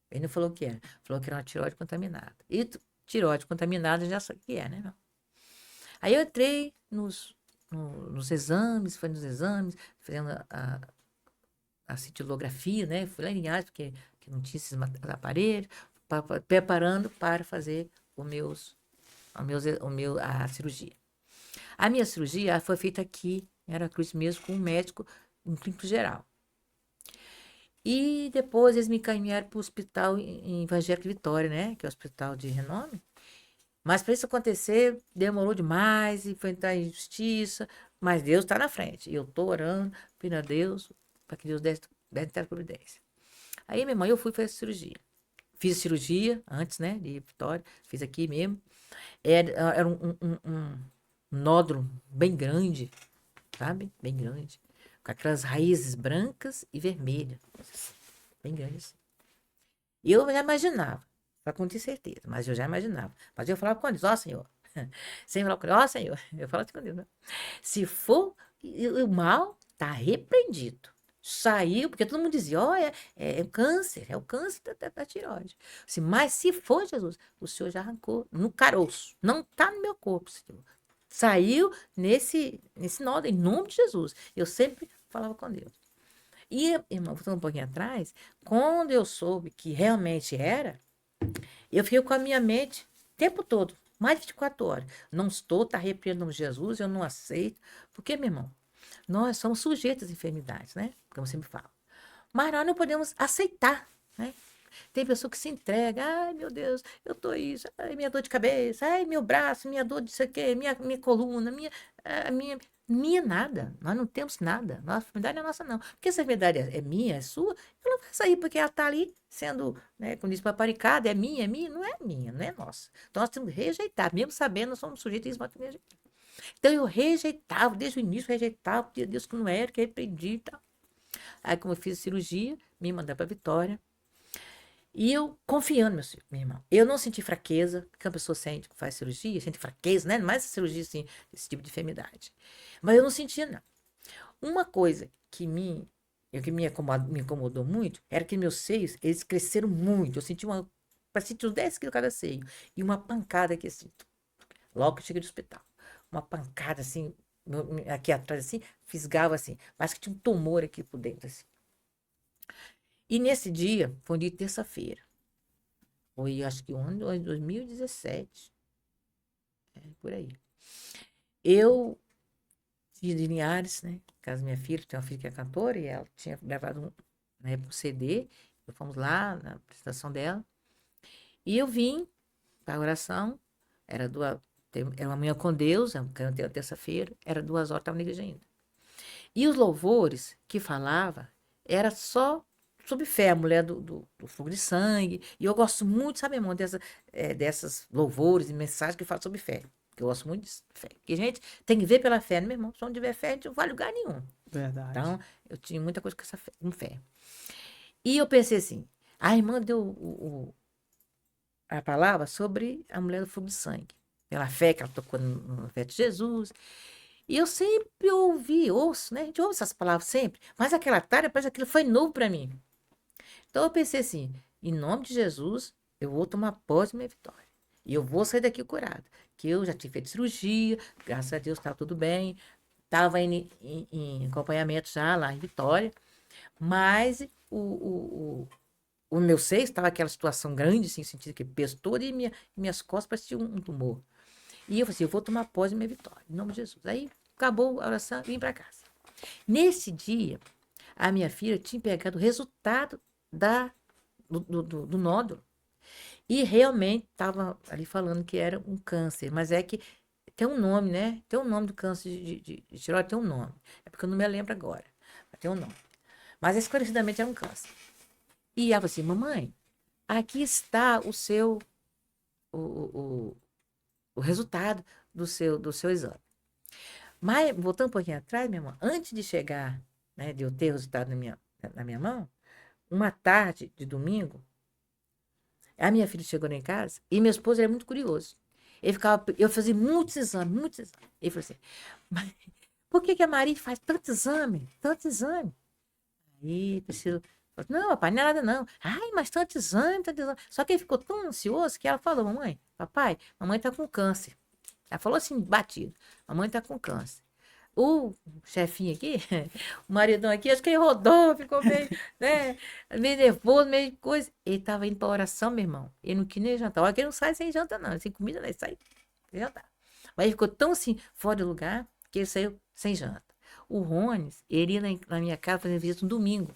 Ele não falou o que era. Falou que era uma tireoide contaminada. E tireoide contaminada já sabe o que é, né? Não? Aí eu entrei nos exames, foi nos exames, fazendo a cintilografia, né? Fui lá em Linhares, porque não tinha esses aparelhos, preparando para fazer a cirurgia. A minha cirurgia foi feita aqui, em Aracruz mesmo, com um médico, um clínico geral. E depois eles me encaminharam para o hospital em Evangélico Vitória, né? Que é o hospital de renome. Mas para isso acontecer, demorou demais e foi entrar em justiça. Mas Deus está na frente. E eu estou orando, pedindo a Deus, para que Deus desse providência. Aí, minha irmã, eu fui fazer a cirurgia. Fiz a cirurgia antes, né? De Vitória. Fiz aqui mesmo. Era um nódulo bem grande, sabe? Bem grande. Com aquelas raízes brancas e vermelhas. Bem grandes. E eu já imaginava, para não ter certeza, mas eu já imaginava. Mas eu falava com Deus, ó Senhor. Sem falar com Deus, ó Senhor. Eu falava com Deus, né? Se for o mal, tá repreendido. Saiu, porque todo mundo dizia, ó, é o câncer da tireoide. Mas se for, Jesus, o Senhor já arrancou no caroço. Não tá no meu corpo, Senhor. Saiu nesse nódulo, em nome de Jesus. Eu sempre falava com Deus. E, irmão, voltando um pouquinho atrás, quando eu soube que realmente era, eu fiquei com a minha mente o tempo todo, mais de 24 horas. Não estou, tá repreendendo Jesus, eu não aceito. Porque, meu irmão, nós somos sujeitos às enfermidades, né? Como você me fala. Mas nós não podemos aceitar, né? Tem pessoa que se entrega, ai meu Deus, eu tô isso, ai minha dor de cabeça, ai meu braço, minha dor de sei o quê, minha coluna, minha nada, nós não temos nada, nossa enfermidade não é nossa não, porque essa enfermidade é minha, é sua, ela vai sair porque ela tá ali sendo, né, como diz, paparicada, é minha, não é minha, não é nossa, então nós temos que rejeitar, mesmo sabendo, nós somos sujeitos a isso, mas temos que rejeitar. Então eu rejeitava, desde o início rejeitava, pedia a Deus que não era, que repreendi e tal. Aí como eu fiz a cirurgia, me mandaram para Vitória. E eu confiando, meu irmão. Eu não senti fraqueza, porque a pessoa sente, faz cirurgia, sente fraqueza, né? Mais cirurgia, assim, esse tipo de enfermidade. Mas eu não sentia, não. Uma coisa que me incomodou muito era que meus seios, eles cresceram muito. Eu senti parecia uns 10 quilos cada seio. E uma pancada aqui, assim, logo que eu cheguei do hospital. Uma pancada, assim, aqui atrás, assim, fisgava, assim. Parece que tinha um tumor aqui por dentro, assim. E nesse dia, foi um dia de terça-feira. Foi, acho que o ano de 2017. Por aí. Eu fiz de Linhares, né? Casa minha filha, tem uma filha que é cantora, e ela tinha gravado um CD. Fomos lá na apresentação dela. E eu vim para a oração. Era uma manhã com Deus, cantei a terça-feira. Era 2 horas, estava na igreja ainda. E os louvores que falava era só sobre fé, a mulher do fogo de sangue. E eu gosto muito, sabe, irmão, dessas louvores e mensagens que falam sobre fé. Que eu gosto muito de fé. Porque, gente, tem que ver pela fé, né, meu irmão? Se não tiver fé, a gente não vai a lugar nenhum. Verdade. Então, eu tinha muita coisa com fé. E eu pensei assim, a irmã deu a palavra sobre a mulher do fogo de sangue. Pela fé que ela tocou no fé de Jesus. E eu sempre ouço, né? A gente ouve essas palavras sempre. Mas aquela tarde, parece que aquilo foi novo para mim. Então eu pensei assim, em nome de Jesus, eu vou tomar posse da minha vitória. E eu vou sair daqui curada. Que eu já tinha feito cirurgia, graças a Deus estava tudo bem. Estava em acompanhamento já lá em Vitória. Mas o meu seio estava aquela situação grande, assim, sentindo que peso todo, e minhas costas pareciam um tumor. E eu falei assim, eu vou tomar posse da minha vitória, em nome de Jesus. Aí acabou a oração, vim para casa. Nesse dia, a minha filha tinha pegado o resultado do nódulo. E realmente estava ali falando que era um câncer, mas é que tem um nome, né? Tem um nome do câncer de tireoide, tem um nome. É porque eu não me lembro agora, mas tem um nome. Mas esclarecidamente era um câncer. E ela falou assim, mamãe, aqui está o, o, o resultado do seu exame. Mas, voltando um pouquinho atrás, minha irmã, antes de chegar, né, de eu ter o resultado na minha mão, uma tarde de domingo, a minha filha chegou lá em casa e meu esposo era muito curioso. Eu fazia muitos exames, muitos exames. Ele falou assim, mas por que a Maria faz tanto exame, tanto exame? Aí, preciso... Não, papai, não é nada não. Ai, mas tanto exame, tanto exame. Só que ele ficou tão ansioso que ela falou, mamãe, papai, mamãe tá com câncer. Ela falou assim, batido, mamãe tá com câncer. O chefinho aqui, o maridão aqui, acho que ele rodou, ficou meio, né, meio nervoso, meio coisa. Ele tava indo pra oração, meu irmão. Ele não quis nem jantar. Olha que ele não sai sem janta, não. Sem comida, não, ele sai sem jantar. Mas ele ficou tão assim, fora do lugar, que ele saiu sem janta. O Rones, ele ia na minha casa fazer visita no domingo.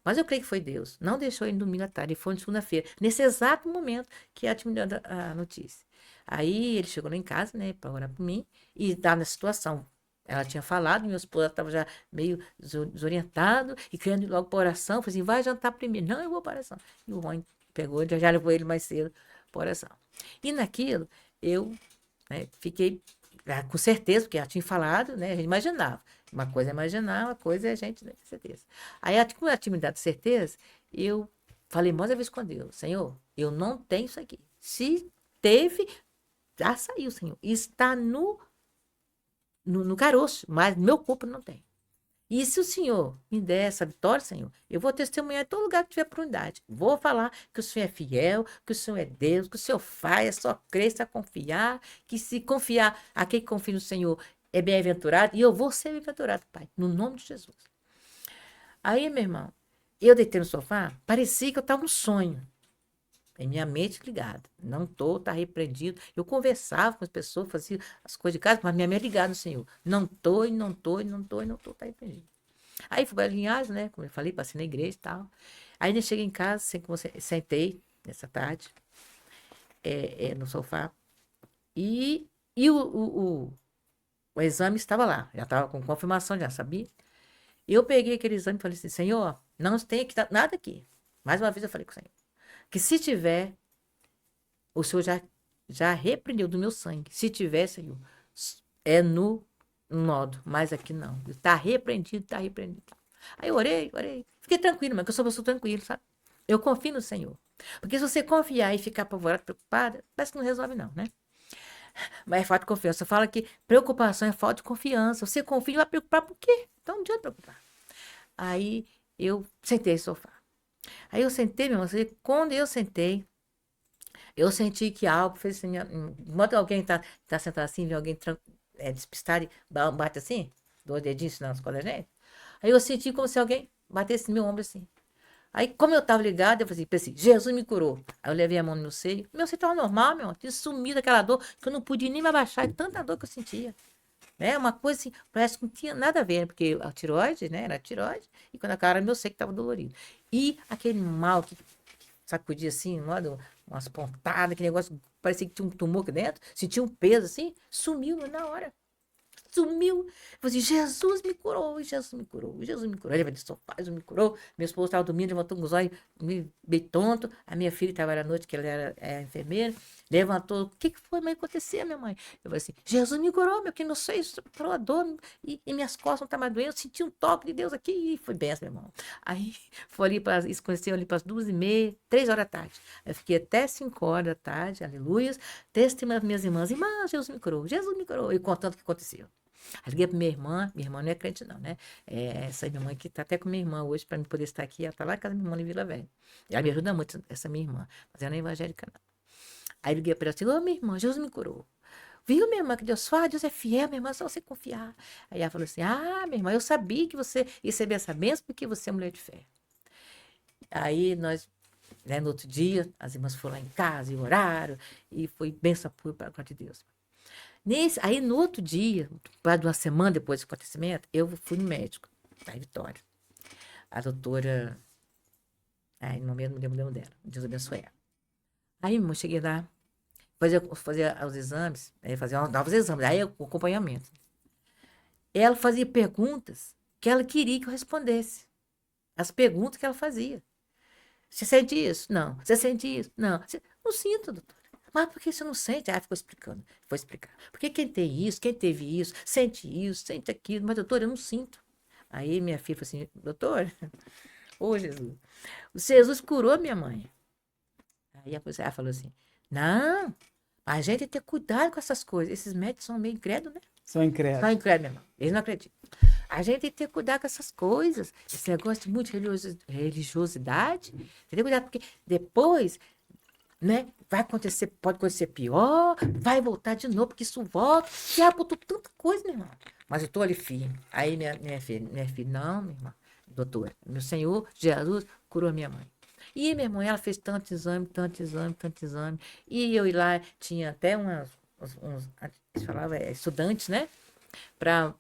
Mas eu creio que foi Deus. Não deixou ele no domingo à tarde, ele foi na segunda-feira. Nesse exato momento que ela tinha me dado a notícia. Aí ele chegou lá em casa, né, para orar por mim, e estava nessa situação. Ela tinha falado, meu esposo estava já meio desorientado e querendo ir logo para oração. Falei assim, vai jantar primeiro. Não, eu vou para oração. E o Rony pegou, já levou ele mais cedo para oração. E naquilo, eu, né, fiquei com certeza, porque ela tinha falado, né, a gente imaginava. Uma coisa é imaginar, uma coisa é a gente, né, ter certeza. Aí, como ela tinha me dado certeza, eu falei mais uma vez com Deus, Senhor, eu não tenho isso aqui. Se teve, já saiu, Senhor. Está no caroço, mas meu corpo não tem. E se o Senhor me der essa vitória, Senhor, eu vou testemunhar em todo lugar que tiver oportunidade. Vou falar que o Senhor é fiel, que o Senhor é Deus, que o Senhor faz, é só crer, é só confiar, que se confiar, aquele que confia no Senhor é bem-aventurado, e eu vou ser bem-aventurado, Pai, no nome de Jesus. Aí, meu irmão, eu deitei no sofá, parecia que eu estava um sonho. Em minha mente ligada. Não estou, está repreendido. Eu conversava com as pessoas, fazia as coisas de casa, mas minha mente ligada no Senhor. Não estou, e não estou, e não estou, e não estou, está repreendido. Aí fui para a linhagem, né? Como eu falei, passei na igreja e tal. Aí eu cheguei em casa, sentei nessa tarde, no sofá, e o exame estava lá. Já estava com confirmação, já sabia. Eu peguei aquele exame e falei assim, Senhor, não tem aqui, nada aqui. Mais uma vez eu falei com o Senhor. Que se tiver, o Senhor já repreendeu do meu sangue. Se tiver, Senhor, é no nódo, mas aqui não. Está repreendido, está repreendido. Aí eu orei. Fiquei tranquilo, mas eu sou uma pessoa tranquila, sabe? Eu confio no Senhor. Porque se você confiar e ficar apavorado, preocupada, parece que não resolve não, né? Mas é falta de confiança. Você fala que preocupação é falta de confiança. Você confia e vai preocupar por quê? Então não adianta preocupar. Aí eu sentei no sofá. Aí eu sentei, meu irmão, quando eu sentei, eu senti que algo fez assim, enquanto alguém tá sentado assim, vê alguém despistado e bate assim, dois dedinhos nas costas da gente. Aí eu senti como se alguém batesse no meu ombro assim. Aí, como eu tava ligado, eu pensei, Jesus me curou. Aí eu levei a mão no meu seio. Meu seio tava normal, meu irmão. Tinha sumido aquela dor que eu não podia nem me abaixar de tanta dor que eu sentia. Né? Uma coisa assim, parece que não tinha nada a ver, né? Porque a tireoide, né? Era a tireoide, e quando a cara meu seio que tava dolorido. E aquele mal que sacudia assim, umas pontadas, aquele negócio, parecia que tinha um tumor aqui dentro, sentia um peso assim, sumiu na hora. Sumiu. Eu falei assim, Jesus me curou, Jesus me curou, Jesus me curou. Ele vai dizer, sofá, Jesus me curou. Meu esposo estava dormindo, levantou com os olhos meio tonto. A minha filha estava à noite, que ela era enfermeira, levantou. O que foi, mãe? Acontecia, minha mãe? Eu falei assim, Jesus me curou, meu, que não sei, parou a dor, e minhas costas não estavam mais doendo. Eu senti um toque de Deus aqui, e foi benção, meu irmão. Aí, foi ali para, isso aconteceu ali para as 2h30, 3 horas da tarde. Eu fiquei até 5 horas da tarde, aleluia, testemunhando minhas irmãs, Jesus me curou, e contando o que aconteceu. Aí liguei pra minha irmã não é crente não, né? Essa minha irmã que tá até com minha irmã hoje, para mim poder estar aqui, ela tá lá na casa da minha irmã em Vila Velha. E ela me ajuda muito, essa minha irmã, mas ela não é evangélica não. Aí liguei pra ela assim, ô minha irmã, Jesus me curou. Viu, minha irmã, que Deus faz? Deus é fiel, minha irmã, só você confiar. Aí ela falou assim, minha irmã, eu sabia que você ia receber essa bênção porque você é mulher de fé. Aí nós, né, no outro dia, as irmãs foram lá em casa e oraram, e foi bênção pura para a glória de Deus. Aí no outro dia, quase uma semana depois do acontecimento, eu fui no médico, tá, em Vitória. A doutora, no momento não lembro o nome dela, Deus abençoe ela. Aí, irmão, cheguei lá, fazia os exames, fazia novos exames, aí o acompanhamento. Ela fazia perguntas que ela queria que eu respondesse. As perguntas que ela fazia. Você sente isso? Não. Você sente isso? Não. Não sinto, doutora. Mas por que você não sente? Ficou explicando. Foi explicar. Porque quem tem isso, quem teve isso, sente aquilo. Mas, doutora, eu não sinto. Aí minha filha falou assim, doutor, ô Jesus, o Jesus curou minha mãe. Aí ela falou assim, não, a gente tem que ter cuidado com essas coisas. Esses médicos são meio incrédulos, né? São incrédulos. São incrédulos, meu irmão. Eles não acreditam. A gente tem que ter cuidado com essas coisas. Esse negócio de muito religiosidade. Tem que ter cuidado, porque depois, né, vai acontecer, pode acontecer pior, vai voltar de novo, porque isso volta. E ela botou tanta coisa, meu irmão. Mas eu estou ali firme. Aí minha filha, não, minha irmã, doutora, meu Senhor Jesus curou minha mãe. E minha mãe, ela fez tanto exame, tanto exame, tanto exame. E eu ir lá, tinha até estudantes, né, para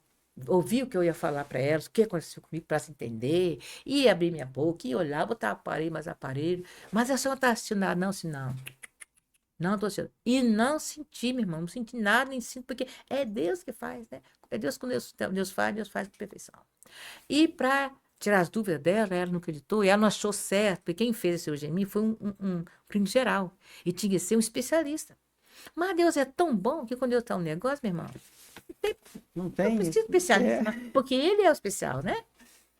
ouvir o que eu ia falar para elas, o que aconteceu comigo, para se entender, e abrir minha boca, e olhar, botar aparelho, mais aparelho. Mas a senhora está assistindo nada? Não, se não. Não estou assistindo. E não senti, meu irmão, não senti nada, nem sinto, porque é Deus que faz, né? É Deus quando Deus faz com perfeição. E para tirar as dúvidas dela, ela não acreditou, e ela não achou certo, porque quem fez a cirurgia em mim foi um clínico geral, e tinha que ser um especialista. Mas Deus é tão bom que quando Deus está um negócio, meu irmão, Não não tem precisa de isso. especialista, porque ele é o especial, né?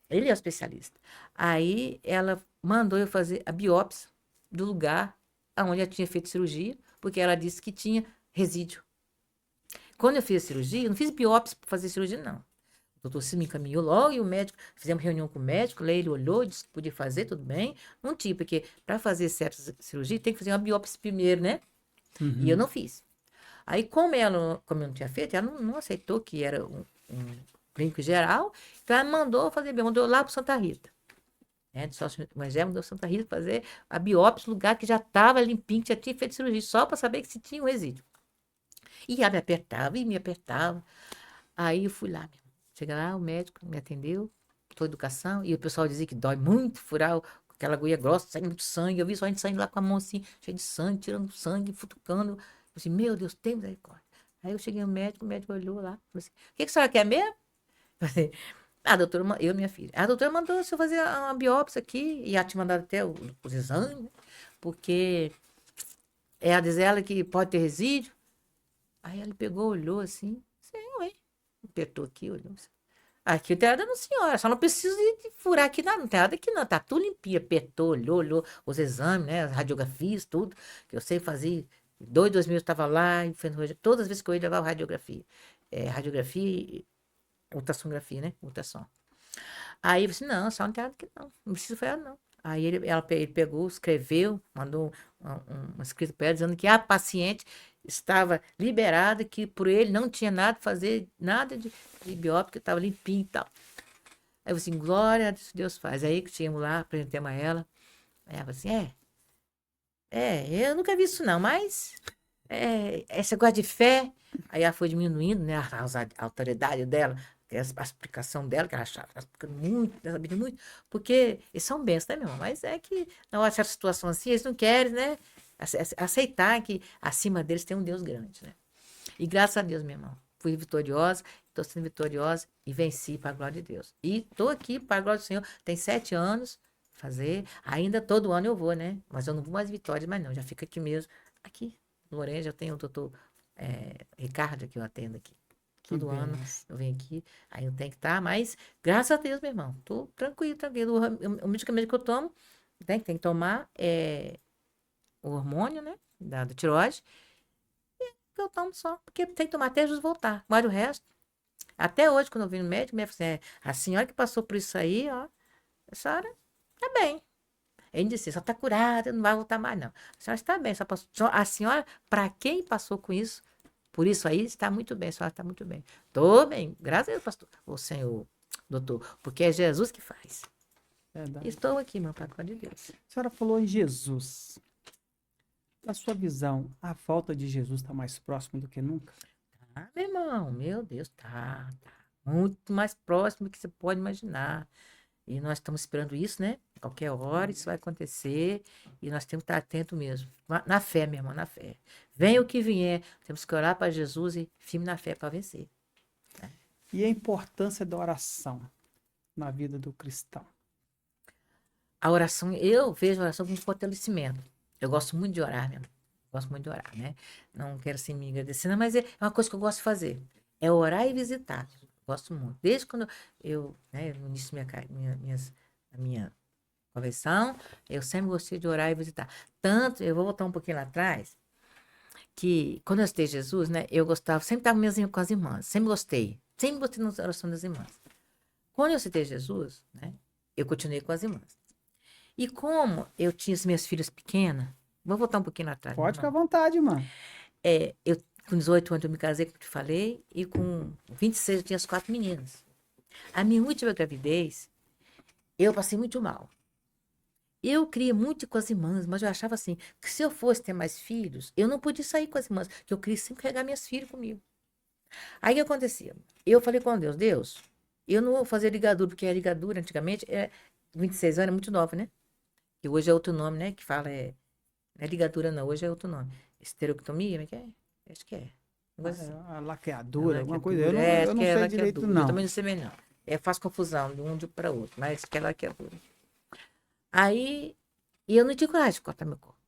Ele é o especialista. Aí ela mandou eu fazer a biópsia do lugar onde ela tinha feito cirurgia, porque ela disse que tinha resíduo. Quando eu fiz a cirurgia, eu não fiz biópsia para fazer cirurgia, não. O doutor se me encaminhou logo e o médico, fizemos reunião com o médico, lá ele olhou, disse que podia fazer, tudo bem. Não tinha, porque para fazer certa cirurgia tem que fazer uma biópsia primeiro, né? E eu Uhum. não fiz. Aí, como eu não tinha feito, ela não aceitou que era um clínico geral, então ela mandou fazer, mandou lá para Santa Rita. Né, do sócio Evangelho, mandou Santa Rita fazer a biópsia, lugar que já estava limpinho, que já tinha feito cirurgia, só para saber que se tinha um resíduo. E ela me apertava e me apertava. Aí eu fui lá, meu. Chega lá, o médico me atendeu, toda educação, e o pessoal dizia que dói muito furar aquela agulha grossa, sai muito sangue. Eu vi só a gente saindo lá com a mão assim, cheia de sangue, tirando sangue, futucando. Eu assim, meu Deus, tem misericórdia. Aí eu cheguei no médico, o médico olhou lá, falou assim, o que a senhora quer mesmo? Eu falei, doutora, eu e minha filha. A doutora mandou você fazer uma biópsia aqui, e ela te mandado até os exames, né? Porque ela diz ela que pode ter resíduo. Aí ela pegou, olhou assim, ué, apertou aqui, olhou assim. Aqui não tem nada não, senhora. Só não preciso de furar aqui, não. Não tem nada aqui, não. Tá tudo limpinho. Apertou, olhou os exames, né? As radiografias, tudo. Que eu sei fazer. 2000 eu estava lá, e todas as vezes que eu ia levar radiografia. Radiografia e ultrassonografia, né? Ultrassom. Aí eu disse, não, só não tem nada aqui, não. Não precisa fazer, não. Aí ele pegou, escreveu, mandou um escrito para ela dizendo que a paciente estava liberada, que por ele não tinha nada, fazer nada de biópsia, que estava limpinho e tal. Aí eu assim, glória a Deus faz. Aí que chegamos lá, apresentamos a ela. Aí ela falou assim, eu nunca vi isso não, mas esse negócio de fé. Aí ela foi diminuindo, né, a autoridade dela, a explicação dela, que ela achava, ela explicando muito, ela sabia muito, porque eles são bênçãos, né, meu irmão? Mas é que na hora de situação assim, eles não querem, né, aceitar que acima deles tem um Deus grande, né? E graças a Deus, meu irmão, fui vitoriosa, estou sendo vitoriosa e venci para a glória de Deus. E estou aqui para a glória do Senhor. Tem 7 anos fazer, ainda todo ano eu vou, né? Mas eu não vou mais Vitória, mas não, já fica aqui mesmo. Aqui, no Orange, eu tenho o doutor Ricardo que eu atendo aqui. Que Todo ano benção. eu venho aqui, aí eu tenho que estar, mas graças a Deus, meu irmão, tô tranquilo, tranquilo. O medicamento que eu tomo, tem que tomar o hormônio, né, da tireoide, que eu tomo só, porque tem que tomar até Jesus voltar. Mas o resto, Até hoje, quando eu vim no médico, o médico falou assim, a senhora que passou por isso aí, ó, a senhora tá bem. Ele disse, só tá curada, não vai voltar mais, não. A senhora está bem, a senhora, para quem passou com isso, por isso aí, está muito bem, a senhora está muito bem. Tô bem, graças a Deus, pastor. O Senhor, doutor, porque é Jesus que faz. Verdade. Estou aqui, meu pai, com a de Deus. A senhora falou em Jesus. Na sua visão, a volta de Jesus está mais próximo do que nunca? Ah, meu irmão, meu Deus, tá muito mais próximo do que você pode imaginar. E nós estamos esperando isso, né? Qualquer hora isso vai acontecer e nós temos que estar atento mesmo. Na fé, meu irmão, na fé. Venha o que vier, temos que orar para Jesus e firme na fé para vencer. E a importância da oração na vida do cristão? A oração, eu vejo a oração como um fortalecimento. Eu gosto muito de orar, meu irmão. Gosto muito de orar, né? Não quero ser me agradecer, não, mas é uma coisa que eu gosto de fazer. É orar e visitar. Gosto muito. Desde quando né, no início da minha conversão, eu sempre gostei de orar e visitar. Tanto, eu vou voltar um pouquinho lá atrás, que quando eu estudei Jesus, né, eu gostava, sempre estava com as irmãs, sempre gostei na oração das irmãs. Quando eu citei Jesus, né, eu continuei com as irmãs. E como eu tinha as minhas filhas pequenas, vou voltar um pouquinho lá atrás. Pode ficar à vontade, mano. Eu, com 18 anos, eu me casei, como te falei, e com 26 eu tinha as 4 meninas. A minha última gravidez, eu passei muito mal. Eu queria muito ir com as irmãs, mas eu achava assim, que se eu fosse ter mais filhos, eu não podia sair com as irmãs, que eu queria sempre carregar minhas filhas comigo. Aí o que acontecia? Eu falei com Deus, Deus, eu não vou fazer ligadura, porque a ligadura antigamente, 26 anos, é muito nova, né? E hoje é outro nome, né? Que fala, não é ligadura não, hoje é outro nome. Esterectomia, como é que é? Acho que é. A laqueadura, alguma coisa. Acho Eu não que é sei direito, laqueadura. não. Eu também não sei bem, não. Faz confusão de um para outro, mas acho que é laqueadura. Aí, e eu não tinha coragem de cortar meu corpo.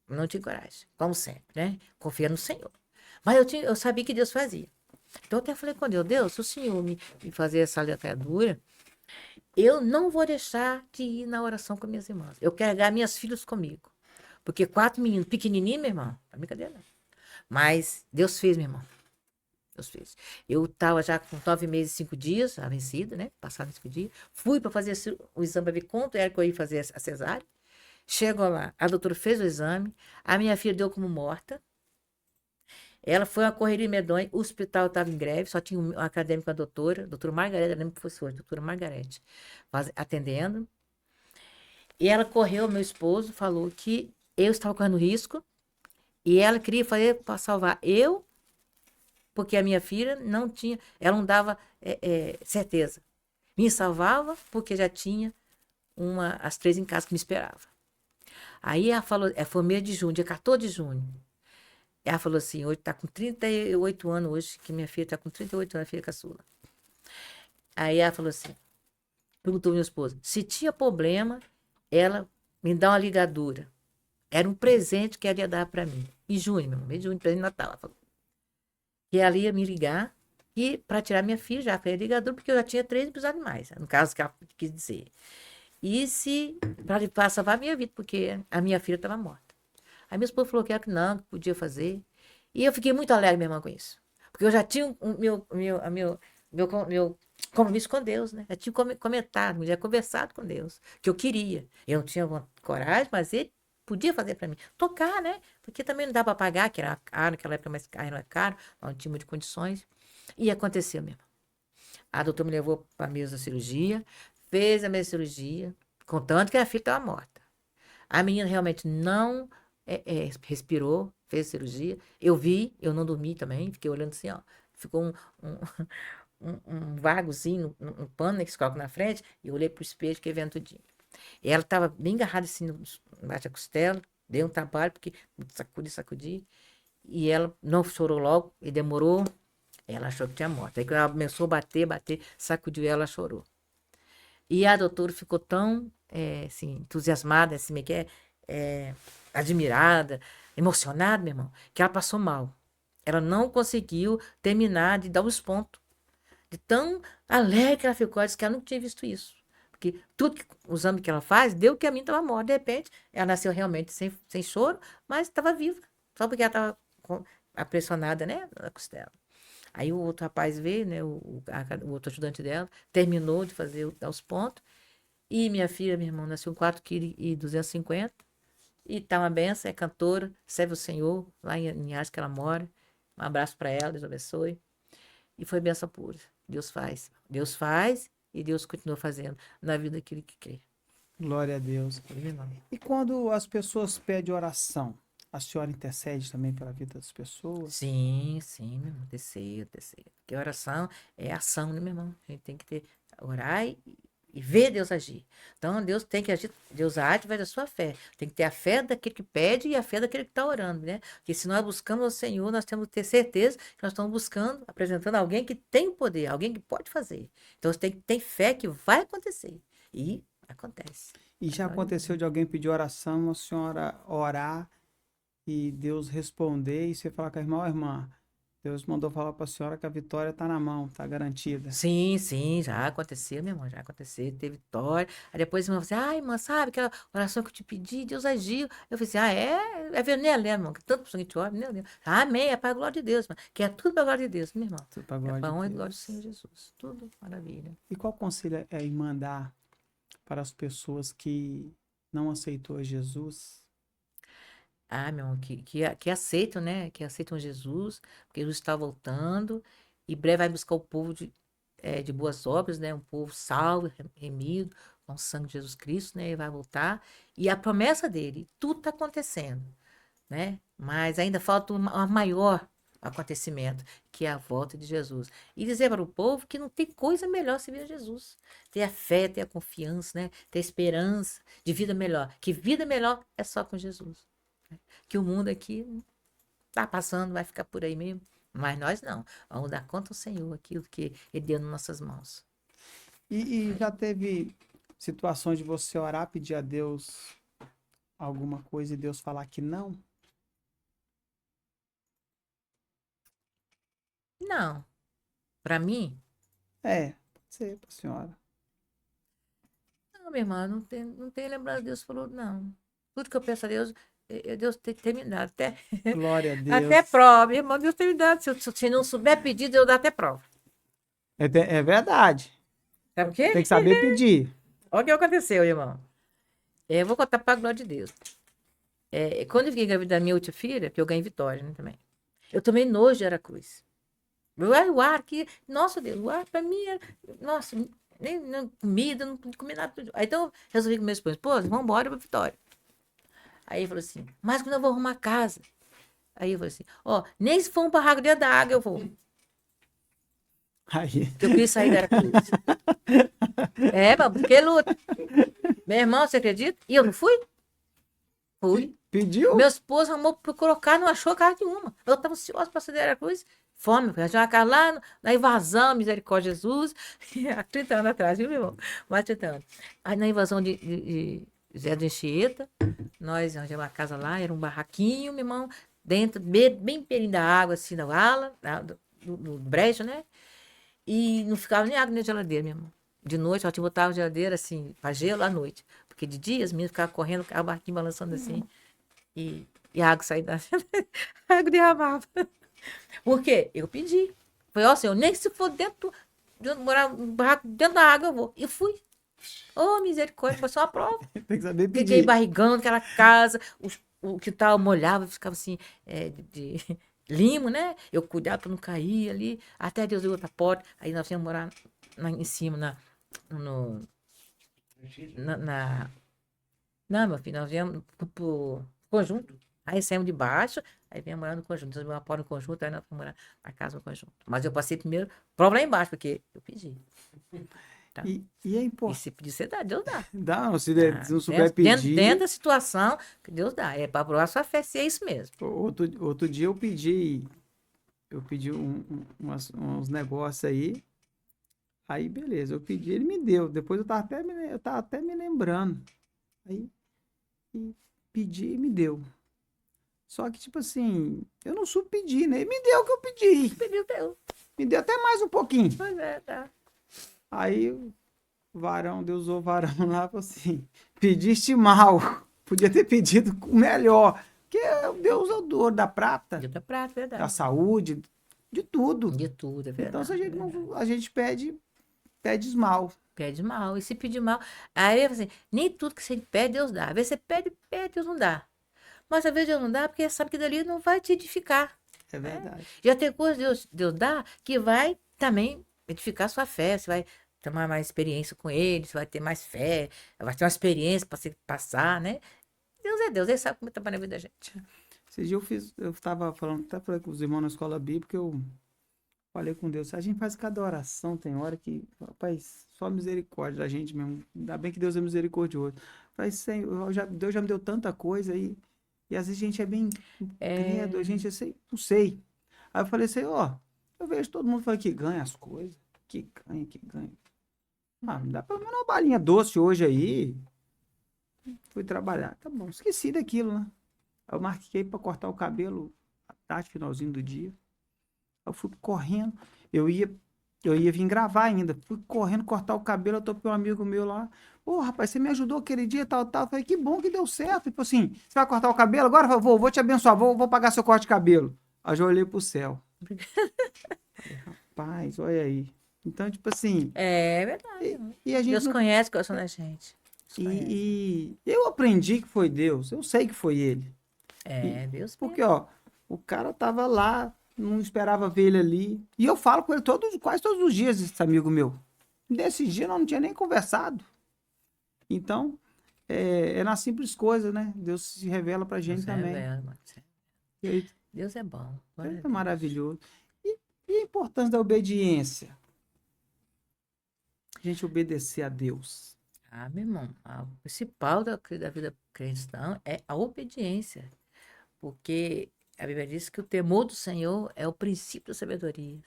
Não tinha coragem, como sempre, né? Confia no Senhor. Mas eu sabia que Deus fazia. Então eu até falei com Deus, Deus, se o Senhor me fazer essa laqueadura, eu não vou deixar de ir na oração com minhas irmãs. Eu quero carregar minhas filhas comigo. Porque 4 meninos pequenininhos, meu irmão, não é brincadeira não. Mas Deus fez, meu irmão. Deus fez. Eu estava já com 9 meses e 5 dias, já vencida, né? Passados 5 dias. Fui para fazer o exame para ver quanto era que eu ia fazer a cesárea. Chegou lá, a doutora fez o exame, a minha filha deu como morta. Ela foi uma correria medonha, o hospital estava em greve, só tinha um acadêmico, a doutora Margarete, eu lembro que fosse hoje, doutora Margarete, atendendo. E ela correu, meu esposo, falou que eu estava correndo risco e ela queria fazer para salvar eu, porque a minha filha não tinha, ela não dava certeza. Me salvava porque já tinha as 3 em casa que me esperavam. Aí ela falou, foi mês de junho, dia 14 de junho. Ela falou assim, hoje está com 38 anos hoje, que minha filha está com 38 anos, a filha caçula. Aí ela falou assim, perguntou minha esposa, se tinha problema, ela me dá uma ligadura. Era um presente que ela ia dar para mim. Em junho, meu mês de junho, presente de Natal. Ela falou. E ela ia me ligar e para tirar minha filha, já foi ligador, porque eu já tinha 3 episódios mais, no caso que ela quis dizer. E se para salvar a minha vida, porque a minha filha estava morta. Aí meu esposo falou que era que não, que podia fazer. E eu fiquei muito alegre, minha irmã, com isso. Porque eu já tinha meu compromisso com Deus, né? Eu tinha comentado, já conversado com Deus, que eu queria. Eu não tinha coragem, mas ele podia fazer para mim. Tocar, né? Porque também não dá para pagar, que era caro, naquela época mais caro, não é caro, não tinha muitas condições. E aconteceu mesmo. A doutora me levou para a mesa da cirurgia, fez a minha cirurgia, contanto que a filha estava morta. A menina realmente não respirou, fez a cirurgia. Eu vi, eu não dormi também, fiquei olhando assim, ó. Ficou um vagozinho, um pano, né, que se coloca na frente, e eu olhei pro espelho, fiquei vendo tudinho. E ela estava bem agarrada assim embaixo da costela, deu um trabalho, porque sacudi. E ela não chorou logo, e demorou. Ela achou que tinha morto. Aí quando ela começou a bater, sacudiu ela, chorou. E a doutora ficou tão assim, entusiasmada, assim, admirada, emocionada, meu irmão, que ela passou mal. Ela não conseguiu terminar de dar os pontos. De tão alegre que ela ficou, ela disse que ela não tinha visto isso. Porque tudo o exame que ela faz deu que a minha estava morta. De repente, ela nasceu realmente sem choro, mas estava viva. Só porque ela estava pressionada, né, na costela. Aí o outro rapaz veio, né? O outro ajudante dela, terminou de dar os pontos. E minha filha, minha irmã, nasceu com 4,250 kg. E tá uma benção, é cantora, serve o Senhor, lá em Linhares que ela mora. Um abraço para ela, Deus abençoe. E foi benção pura. Deus faz. Deus faz e Deus continua fazendo na vida daquele que crê. Glória a Deus. E quando as pessoas pedem oração, a senhora intercede também pela vida das pessoas? Sim, sim, meu irmão. Terceiro. Porque oração é ação, né, meu irmão? A gente tem que orar e ver Deus agir. Então, Deus tem que agir, Deus age através da sua fé. Tem que ter a fé daquele que pede e a fé daquele que está orando, né? Porque se nós buscamos o Senhor, nós temos que ter certeza que nós estamos buscando, apresentando alguém que tem poder, alguém que pode fazer. Então, você tem que ter fé que vai acontecer. E acontece. E já aconteceu de alguém pedir oração, a senhora orar e Deus responder e você falar com a irmã, ó, irmã, Deus mandou falar para a senhora que a vitória está na mão, está garantida. Sim, já aconteceu, meu irmão, já aconteceu, teve vitória. Aí depois a irmã falou assim, irmã, sabe aquela oração que eu te pedi, Deus agiu. Eu falei assim, é veneno, né, irmão? Que tanto pessoa que te ora, meu Deus. Amém, é para a glória de Deus, irmão. Que é tudo para a glória de Deus, meu irmão. Tudo pra É glória para de honra e Deus. glória do Senhor Jesus. Tudo maravilha. E qual conselho é a irmã dar para as pessoas que não aceitou Jesus? Meu irmão, que aceitam, né? Que aceitam Jesus, porque Jesus está voltando. E breve vai buscar o povo de boas obras, né? Um povo salvo, remido, com o sangue de Jesus Cristo, né? Ele vai voltar. E a promessa dele, tudo está acontecendo, né? Mas ainda falta um maior acontecimento, que é a volta de Jesus. E dizer para o povo que não tem coisa melhor se ver Jesus. Ter a fé, ter a confiança, né? Ter a esperança de vida melhor. Que vida melhor é só com Jesus. Que o mundo aqui tá passando, vai ficar por aí mesmo. Mas nós não. Vamos dar conta ao Senhor aquilo que Ele deu nas nossas mãos. E já teve situações de você orar, pedir a Deus alguma coisa e Deus falar que não? Não. Para mim, É, pode ser para a senhora. não, minha irmã, não tem lembrado. Deus falou, não. Tudo que eu peço a Deus, Deus tem me dado. Glória a Até Deus. prova. Minha irmã, Deus tem me dado. Se não souber pedir, Deus dá até prova. É verdade. Sabe o quê? Tem que saber pedir. Olha o que aconteceu, irmão. Eu vou contar para a glória de Deus. Quando eu fiquei grávida da minha outra filha, que eu ganhei Vitória, né, também. Eu tomei nojo de Aracruz. O ar aqui, nossa Deus, o ar para mim era, nossa, nem comida, não podia comer nada. Aí então eu resolvi com meu esposo, vamos embora para Vitória. Aí ele falou assim, mas quando eu vou arrumar casa? Aí eu falei assim, nem se for um barraco dentro da água eu vou. Aí. Eu queria sair da Aracruz. Porque luta. Meu irmão, você acredita? E eu não fui? Fui. Pediu? Meu esposo arrumou para colocar, não achou casa nenhuma. Eu estava ansiosa para sair da Aracruz. Fome, porque tinha uma casa lá na invasão, misericórdia de Jesus, há 30 anos atrás, viu, meu irmão? Mais de 30 anos. Aí na invasão de Zé de Anchieta, nós arranjamos uma casa lá, era um barraquinho, meu irmão, dentro, bem pertinho da água, assim, da ala, do brejo, né? E não ficava nem água na geladeira, meu irmão. De noite, eu te botava a geladeira, assim, para gelo à noite. Porque de dia, as meninas ficavam correndo, ficava o barquinho balançando assim, e a água saía da... a água derramava. Por quê? Eu pedi. Falei, Senhor, nem se for morar no barraco dentro da água, eu vou. E fui. Misericórdia, foi só uma prova. Tem que saber pedir. Fiquei barrigando aquela casa, o quintal molhava, ficava assim, de limo, né? Eu cuidava para não cair ali, até Deus deu outra porta. Aí nós íamos morar em cima, Não, meu filho, nós viemos pro conjunto. Aí saímos de baixo, aí viemos morar no conjunto. Nós uma porta no conjunto, aí nós fomos morar na casa no conjunto. Mas eu passei primeiro, prova lá embaixo, porque eu pedi. Tá? E é E importante. se pedir, você dá, Deus dá. Dá, se não souber pedir. Dentro da situação, que Deus dá. É para provar sua fé, se é isso mesmo. Outro dia eu pedi uns negócios aí. Aí, beleza, eu pedi, ele me deu. Depois eu tava até me lembrando. Aí, pedi e me deu. Só que, tipo assim, eu não soube pedir, né? Ele me deu o que eu pedi. Pediu, deu. Me deu até mais um pouquinho. Pois é, tá. Aí, Deus usou o varão lá, falou assim, pediste mal. Podia ter pedido o melhor. Porque Deus é o dono da prata, Deu da prata, verdade. da saúde, de tudo. De tudo, é Então, se verdade. a gente não, a gente pede esmal. Pede mal. E se pedir mal. Aí, assim, nem tudo que você pede, Deus dá. Às vezes você pede, pede, Deus não dá. Mas às vezes Deus não dá porque sabe que dali não vai te edificar. É Né? verdade. Já tem coisas que Deus dá que vai também edificar sua fé. Você vai ter uma mais experiência com ele, você vai ter mais fé, vai ter uma experiência para você passar, né? Deus é Deus, ele sabe como trabalha na vida da gente. Esse dia eu tava falando, até falei com os irmãos na escola bíblica, eu falei com Deus. A gente faz cada oração, tem hora que, rapaz, só misericórdia da gente mesmo. Ainda bem que Deus é misericordioso. Falei, Senhor, Deus já me deu tanta coisa e às vezes a gente é bem É, incrédulo, a gente, não sei. Aí eu falei, Senhor, eu vejo todo mundo falando que ganha as coisas, que ganha, que ganha. Ah, me dá pelo menos uma balinha doce hoje aí. Fui trabalhar. Tá bom, esqueci daquilo, né? Aí eu marquei para cortar o cabelo à tarde, finalzinho do dia. Eu fui correndo. Eu ia, eu ia vir gravar ainda. Fui correndo cortar o cabelo. Eu tô com um amigo meu lá. Ô, rapaz, você me ajudou aquele dia, tal, tal. Eu falei, que bom que deu certo. Tipo assim, você vai cortar o cabelo? Agora eu falei, vou te abençoar, vou pagar seu corte de cabelo. Aí eu já olhei pro céu. Falei, rapaz, olha aí. Então, tipo assim, é verdade. e a gente Deus não. conhece o coração da gente. Deus conhece. E eu aprendi que foi Deus. Eu sei que foi ele. E, É, Deus porque, mesmo. ó, o cara tava lá, não esperava ver ele ali. E eu falo com ele quase todos os dias, esse amigo meu. Nesse dia nós não tinha nem conversado. Então, é na simples coisa, né? Deus se revela pra gente Deus também. revela, mano. E aí, Deus é bom. Glória a é Deus. maravilhoso. E a importância da obediência? A gente obedecer a Deus. Ah, meu irmão, o principal da vida cristã é a obediência. Porque a Bíblia diz que o temor do Senhor é o princípio da sabedoria.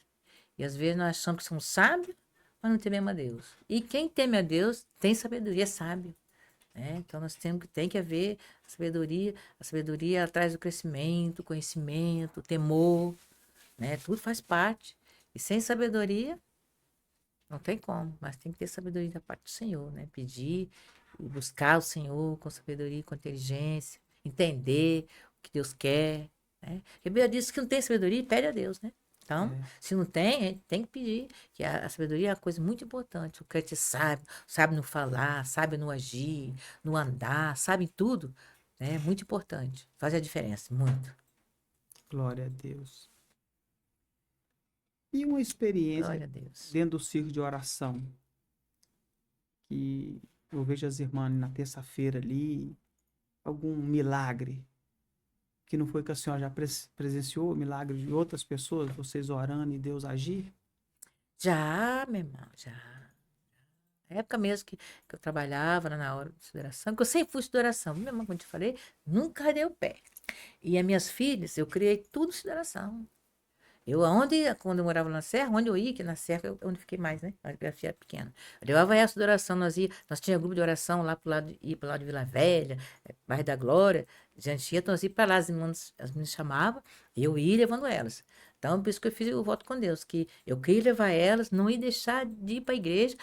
E às vezes nós achamos que somos sábios, mas não tememos a Deus. E quem teme a Deus tem sabedoria, é sábio. Né? Então nós temos que tem que haver a sabedoria atrás do crescimento, conhecimento, temor, né? Tudo faz parte. E sem sabedoria não tem como, mas tem que ter sabedoria da parte do Senhor, né? Pedir e buscar o Senhor com sabedoria, com inteligência, entender o que Deus quer, né? Porque a Bíblia diz que não tem sabedoria, pede a Deus, né? Então, É, se não tem, a gente tem que pedir, que a sabedoria é uma coisa muito importante. O crente sabe no falar, sabe no agir, no andar, sabe em tudo, né? Muito importante. Faz a diferença, muito. glória a Deus. E uma experiência Glória a Deus. dentro do círculo de oração, que eu vejo as irmãs na terça-feira ali, algum milagre, que não foi que a senhora já presenciou, milagre de outras pessoas, vocês orando e Deus agir? Já, meu irmão, já. Na época mesmo que eu trabalhava na hora de consideração, que eu sempre fui de oração. Minha mãe, como eu te falei, nunca dei o pé. E as minhas filhas, eu criei tudo de oração. Quando eu morava na Serra, onde eu ia, que na Serra, onde eu fiquei mais, né? A minha filha era pequena. Eu levava essa de oração, nós tínhamos grupo de oração lá ia pro lado de Vila Velha, bairro da Glória, a gente ia, então nós ia para lá, as meninas chamavam, e eu ia levando elas. Então, por isso que eu fiz o voto com Deus, que eu queria levar elas, não ia deixar de ir para a igreja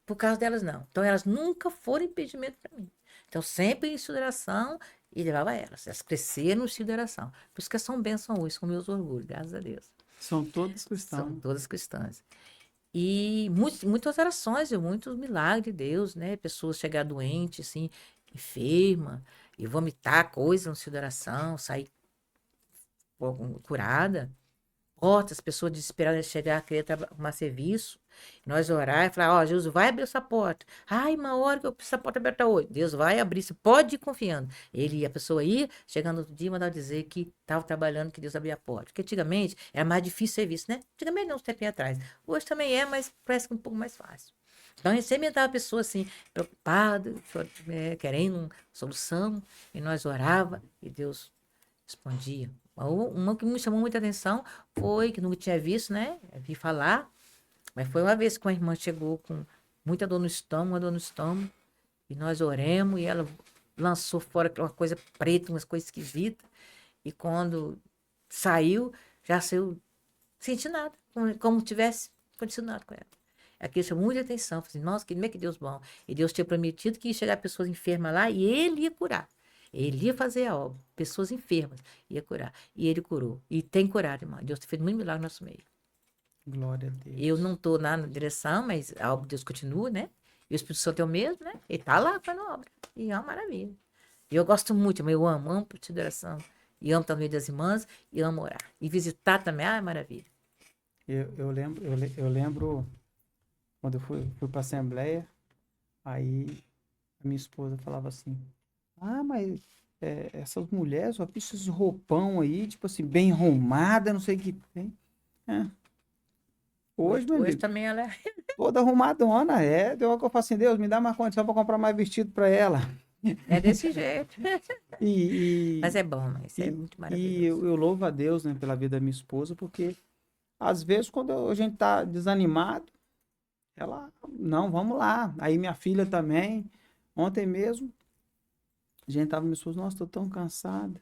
por causa delas, não. Então, elas nunca foram impedimento para mim. Então, sempre em estudo de oração e levava elas. Elas cresceram no estudo de oração. Por isso que são bênçãos hoje, são meus orgulhos, graças a Deus. São todos São cristãos. todas cristãs. E muitas orações, muitos milagres de Deus, né? Pessoas chegar doentes, assim, enferma, e vomitar coisas no estudo de oração, sair curada. Portas, pessoas desesperadas de chegar, querer arrumar serviço. Nós orar e falar, ó, Jesus, vai abrir essa porta. Ai, uma hora que eu preciso essa porta aberta hoje. Deus vai abrir, você pode ir confiando. A pessoa ia, chegando outro dia, mandava dizer que estava trabalhando, que Deus abria a porta. Porque antigamente era mais difícil serviço, né? Antigamente não, uns tempinhos atrás. Hoje também é, mas parece que um pouco mais fácil. Então, a gente sempre estava a pessoa assim, preocupada, querendo uma solução, e nós orava e Deus respondia. Uma que me chamou muita atenção foi, que nunca tinha visto, né? Vi falar, mas foi uma vez que uma irmã chegou com muita dor no estômago, uma dor no estômago, e nós oremos, e ela lançou fora uma coisa preta, umas coisas esquisitas, e quando saiu, já saiu sem sentir nada, como tivesse acontecido nada com ela. Aquilo chamou muita atenção. Falei assim, nossa, que Deus bom. E Deus tinha prometido que ia chegar pessoas enfermas lá e ele ia curar. Ele ia fazer a obra. Pessoas enfermas, ia curar. E ele curou. E tem curado, irmã. Deus fez muito milagre no nosso meio. Glória a Eu Deus. não estou na direção, mas a obra de Deus continua, né? E o Espírito Santo é o mesmo, né? Ele tá lá fazendo obra. E é uma maravilha. E eu gosto muito, mas eu amo de oração. E amo estar no meio das irmãs, e amo orar. E visitar também, é maravilha. Eu lembro quando eu fui para a Assembleia, aí a minha esposa falava assim, mas essas mulheres só vestem esse roupão aí, tipo assim, bem arrumada, não sei o que tem. É. Hoje, meu Hoje amigo, também ela é. toda arrumadona, deu uma que eu falo assim, Deus, me dá mais condição para comprar mais vestido para ela. É desse jeito. E, Mas é bom, mas isso é e, muito e maravilhoso. eu louvo a Deus, né, pela vida da minha esposa, porque às vezes quando a gente tá desanimado, ela, não, vamos lá. Aí minha filha também, ontem mesmo, a gente tava, minha esposa, nossa, tô tão cansada.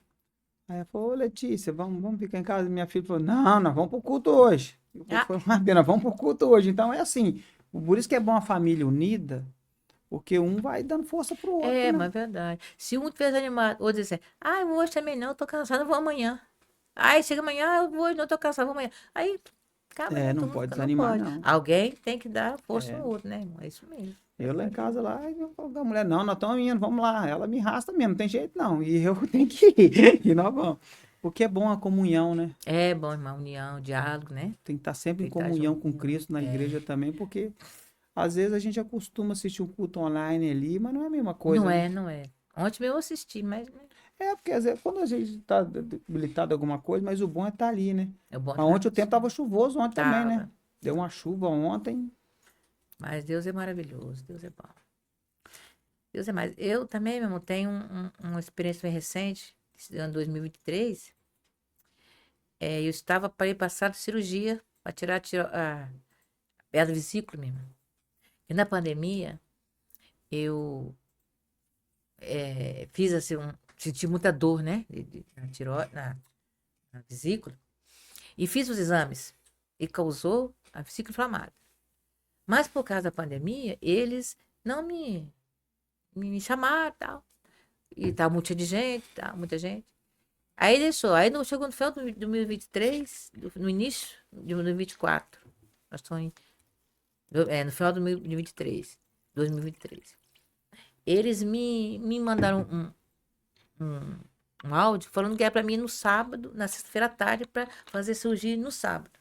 Aí ela falou, ô Letícia, vamos ficar em casa. Minha filha falou, não, nós vamos pro culto hoje. Eu falei, Ah, foi uma pena, vamos pro culto hoje. Então é assim, por isso que é bom a família unida, porque um vai dando força pro outro, é, né? mas é verdade. Se um estiver animado, ou dizer assim, eu vou hoje também não, tô cansado, eu vou amanhã. Aí chega amanhã, eu vou, não tô cansado, vou amanhã. Aí acaba, É, né? não Todo mundo pode fica, não desanimar, pode. não. Alguém tem que dar força É, no outro, né, irmão? É isso mesmo. eu lá em Verdade. casa, lá, eu falo com a mulher, não, nós estamos indo, vamos lá. Ela me arrasta mesmo, não tem jeito não. E eu tenho que ir, e nós vamos. Porque é bom a comunhão, né? É bom, irmão, união, diálogo, né? Tem que estar sempre em Tem que estar comunhão junto. com Cristo na igreja também, porque às vezes a gente acostuma assistir um culto online ali, mas não é a mesma Não coisa, né? é, não é. Ontem mesmo eu assisti, mas né, É, porque às vezes, quando a gente está habilitado a alguma coisa, mas o bom é estar ali, né? é bom Mas estar ontem o tempo estava chuvoso ontem também, né? tava. Deu uma chuva ontem. Mas Deus é maravilhoso, Deus é bom. Deus é mais. Eu também, meu irmão, tenho uma experiência bem recente, esse ano 2023. Eu estava para ir passar de cirurgia para tirar a pedra vesícula, meu irmão. E na pandemia, eu fiz assim, senti muita dor, né? Na vesícula. E fiz os exames. E causou a vesícula inflamada. Mas por causa da pandemia, eles não me chamaram e tal. E tá muita de gente, tá muita gente. Aí deixou. Aí chegou no final de 2023, no início de 2024. Nós estamos no final de 2023. 2023. Eles me mandaram um, um áudio falando que era para mim no sábado, na sexta-feira à tarde, para fazer cirurgia no sábado.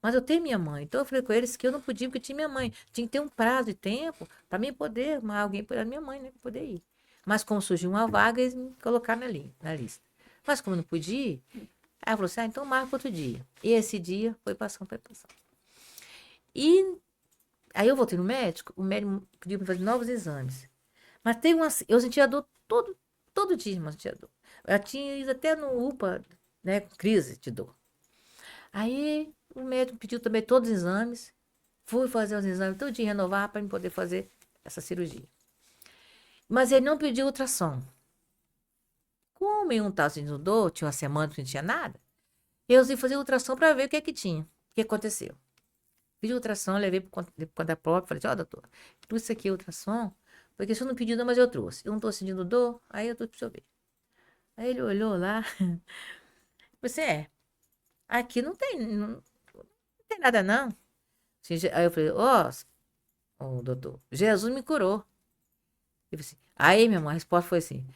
Mas eu tenho minha mãe, então eu falei com eles que eu não podia, porque tinha minha mãe. Tinha que ter um prazo de tempo para mim poder, mas alguém, para minha mãe, né, pra poder ir. Mas como surgiu uma vaga, eles me colocaram na lista. Mas como eu não podia ir, aí ela falou assim, então marca outro dia. E esse dia foi passando, foi passando. E aí eu voltei no médico, o médico pediu para fazer novos exames. Mas tem uma, eu sentia dor todo dia, mas sentia dor. Eu tinha ido até no UPA, né, com crise de dor. Aí o médico pediu também todos os exames. Fui fazer os exames todo dia, renovar para poder fazer essa cirurgia. Mas ele não pediu ultrassom. Como eu não estava sentindo dor, tinha uma semana que não tinha nada, eu fui fazer ultrassom para ver o que é que tinha, o que aconteceu. Pedi ultrassom, levei para conta própria, falei assim, ó, doutor, tudo isso aqui é ultrassom, porque o senhor não pediu não, mas eu trouxe. Eu não estou sentindo dor, aí eu trouxe para o senhor ver. Aí ele olhou lá, você aqui não tem nada não. Aí eu falei, ó, doutor, Jesus me curou. Ele falou assim, aí, meu irmão, a resposta foi assim,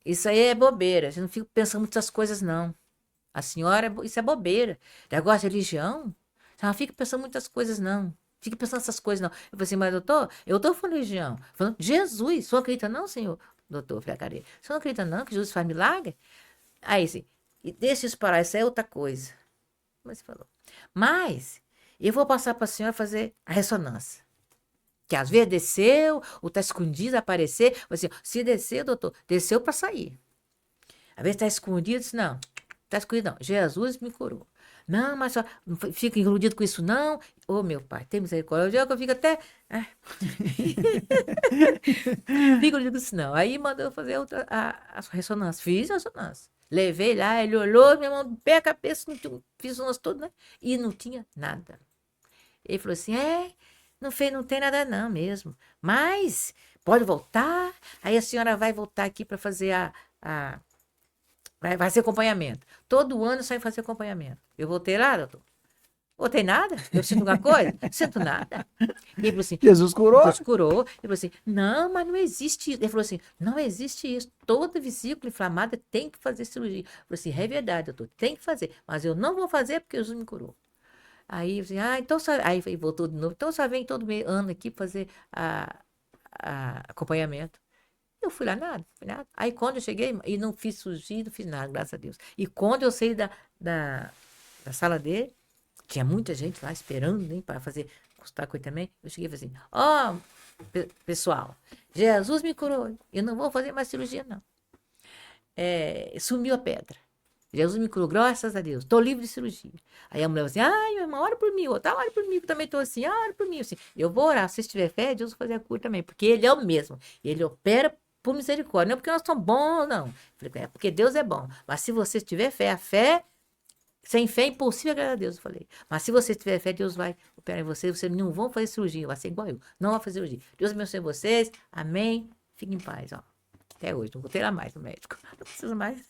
isso aí é bobeira, você não fica pensando muitas coisas não. A senhora, isso é bobeira. Negócio de religião, você não fica pensando muitas coisas não. Fica pensando essas coisas não. Eu falei assim, mas doutor, eu estou falando religião. Falando, Jesus, o senhor acredita não, senhor? Doutor, eu falei, cara, o senhor não acredita não que Jesus faz milagre? Aí, assim, e deixa isso parar, isso é outra coisa. Mas falou. Mas eu vou passar para a senhora fazer a ressonância. Que às vezes desceu, ou está escondido, aparecer. Assim, se desceu, doutor, desceu para sair. Às vezes está escondido, disse, não, está escondido não. Jesus me curou. Não, mas só, não fica iludido com isso, não. Ô, meu pai, tem misericórdia. Eu fico até. Fico iludido com isso, não. Aí mandou eu fazer a ressonância. Fiz a ressonância. Levei lá, ele olhou, minha mão, pé a cabeça, fiz o nosso todo, né? E não tinha nada. Ele falou assim: não tem nada não mesmo. Mas pode voltar, aí a senhora vai voltar aqui para fazer vai ser acompanhamento. Todo ano sai fazer acompanhamento. Eu voltei lá, doutor. Voltei nada? Eu sinto alguma coisa? Sinto nada. E ele falou assim, Jesus curou? Deus curou. Ele falou assim, não, mas não existe isso. Ele falou assim, não existe isso. Toda vesícula inflamada tem que fazer cirurgia. Eu falei assim, é verdade, doutor, tem que fazer. Mas eu não vou fazer porque Jesus me curou. Aí, eu falei, então só... Aí voltou de novo. Então só vem todo ano aqui fazer acompanhamento. Eu fui lá, nada, fui nada. Aí quando eu cheguei, e não fiz cirurgia, não fiz nada, graças a Deus. E quando eu saí da sala dele, tinha muita gente lá esperando, né, para fazer, consultar com ele também. Eu cheguei e falei assim, pessoal, Jesus me curou, eu não vou fazer mais cirurgia, não. Sumiu a pedra. Jesus me curou, graças a Deus, estou livre de cirurgia. Aí a mulher falou assim, ai, meu irmão, ora por mim, outra, ora por mim, eu também estou assim, ora por mim. Assim, eu vou orar, se tiver fé, Deus vai fazer a cura também, porque ele é o mesmo, ele opera por misericórdia, não é porque nós somos bons, não. É porque Deus é bom, mas se você tiver fé, a fé, sem fé é impossível agradar a Deus, eu falei. Mas se você tiver fé, Deus vai operar em você, vocês não vão fazer cirurgia, vai ser igual eu, não vai fazer cirurgia. Deus abençoe vocês, amém, fiquem em paz, ó. Até hoje, não vou ter lá mais no médico. Não preciso mais.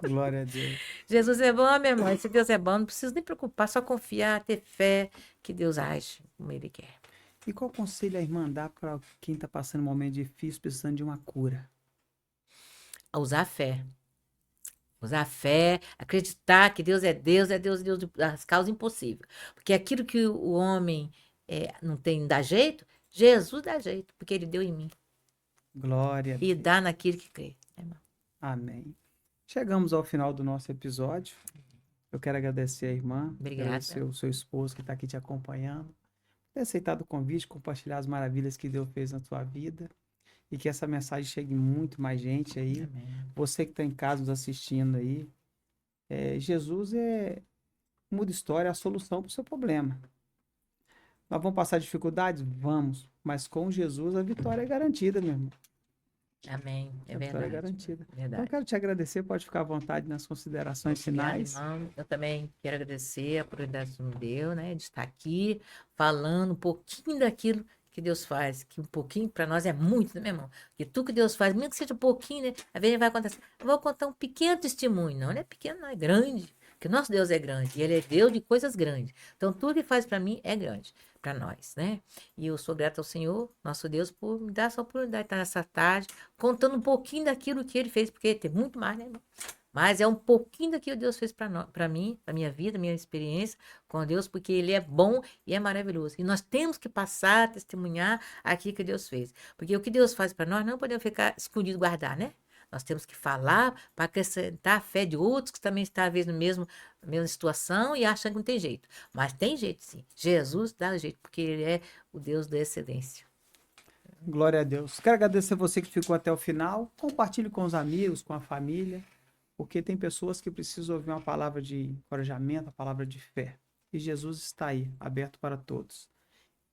Glória a Deus. Jesus é bom, meu irmão. Se Deus é bom, não precisa nem preocupar, só confiar, ter fé que Deus age como Ele quer. E qual conselho a irmã dá para quem está passando um momento difícil, precisando de uma cura? A usar a fé. Usar a fé, acreditar que Deus, é Deus das causas impossíveis. Porque aquilo que o homem não tem, dá jeito, Jesus dá jeito, porque Ele deu em mim. Glória a E Deus. dá naquilo que crê. Amém. Chegamos ao final do nosso episódio. Eu quero agradecer a irmã, Obrigada. agradecer o seu esposo que está aqui te acompanhando, ter aceitado o convite, compartilhar as maravilhas que Deus fez na sua vida e que essa mensagem chegue muito mais gente aí. Amém. Você que está em casa nos assistindo aí, Jesus muda história, é a solução para o seu problema. Nós vamos passar dificuldades? Vamos, mas com Jesus a vitória é garantida, meu irmão. Amém. É A vitória é verdade. garantida. Verdade. Então, eu quero te agradecer, pode ficar à vontade nas considerações finais. Irmão. Eu também quero agradecer a oportunidade que você me deu, né, de estar aqui falando um pouquinho daquilo que Deus faz, que um pouquinho para nós é muito, né, meu irmão? Que tudo que Deus faz, mesmo que seja um pouquinho, né, às vezes vai acontecer. Eu vou contar um pequeno testemunho, não é pequeno, não, é grande. Porque o nosso Deus é grande, e Ele é Deus de coisas grandes. Então, tudo que faz para mim é grande, para nós, né? E eu sou grata ao Senhor, nosso Deus, por me dar essa oportunidade de estar nessa tarde, contando um pouquinho daquilo que Ele fez, porque tem muito mais, né, irmão? Mas é um pouquinho daquilo que Deus fez para mim, para minha vida, minha experiência com Deus, porque Ele é bom e é maravilhoso. E nós temos que passar, testemunhar aquilo que Deus fez. Porque o que Deus faz para nós não podemos ficar escondido, guardar, né? Nós temos que falar para acrescentar a fé de outros que também estão, às vezes, na mesma situação e acham que não tem jeito. Mas tem jeito, sim. Jesus dá jeito, porque Ele é o Deus da excelência. Glória a Deus. Quero agradecer você que ficou até o final. Compartilhe com os amigos, com a família, porque tem pessoas que precisam ouvir uma palavra de encorajamento, uma palavra de fé. E Jesus está aí, aberto para todos.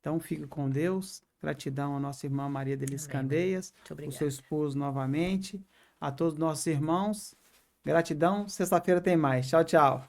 Então, fique com Deus. Gratidão à nossa irmã Maria Delis Candeias, o seu esposo novamente, a todos os nossos irmãos. Gratidão. Sexta-feira tem mais. Tchau, tchau.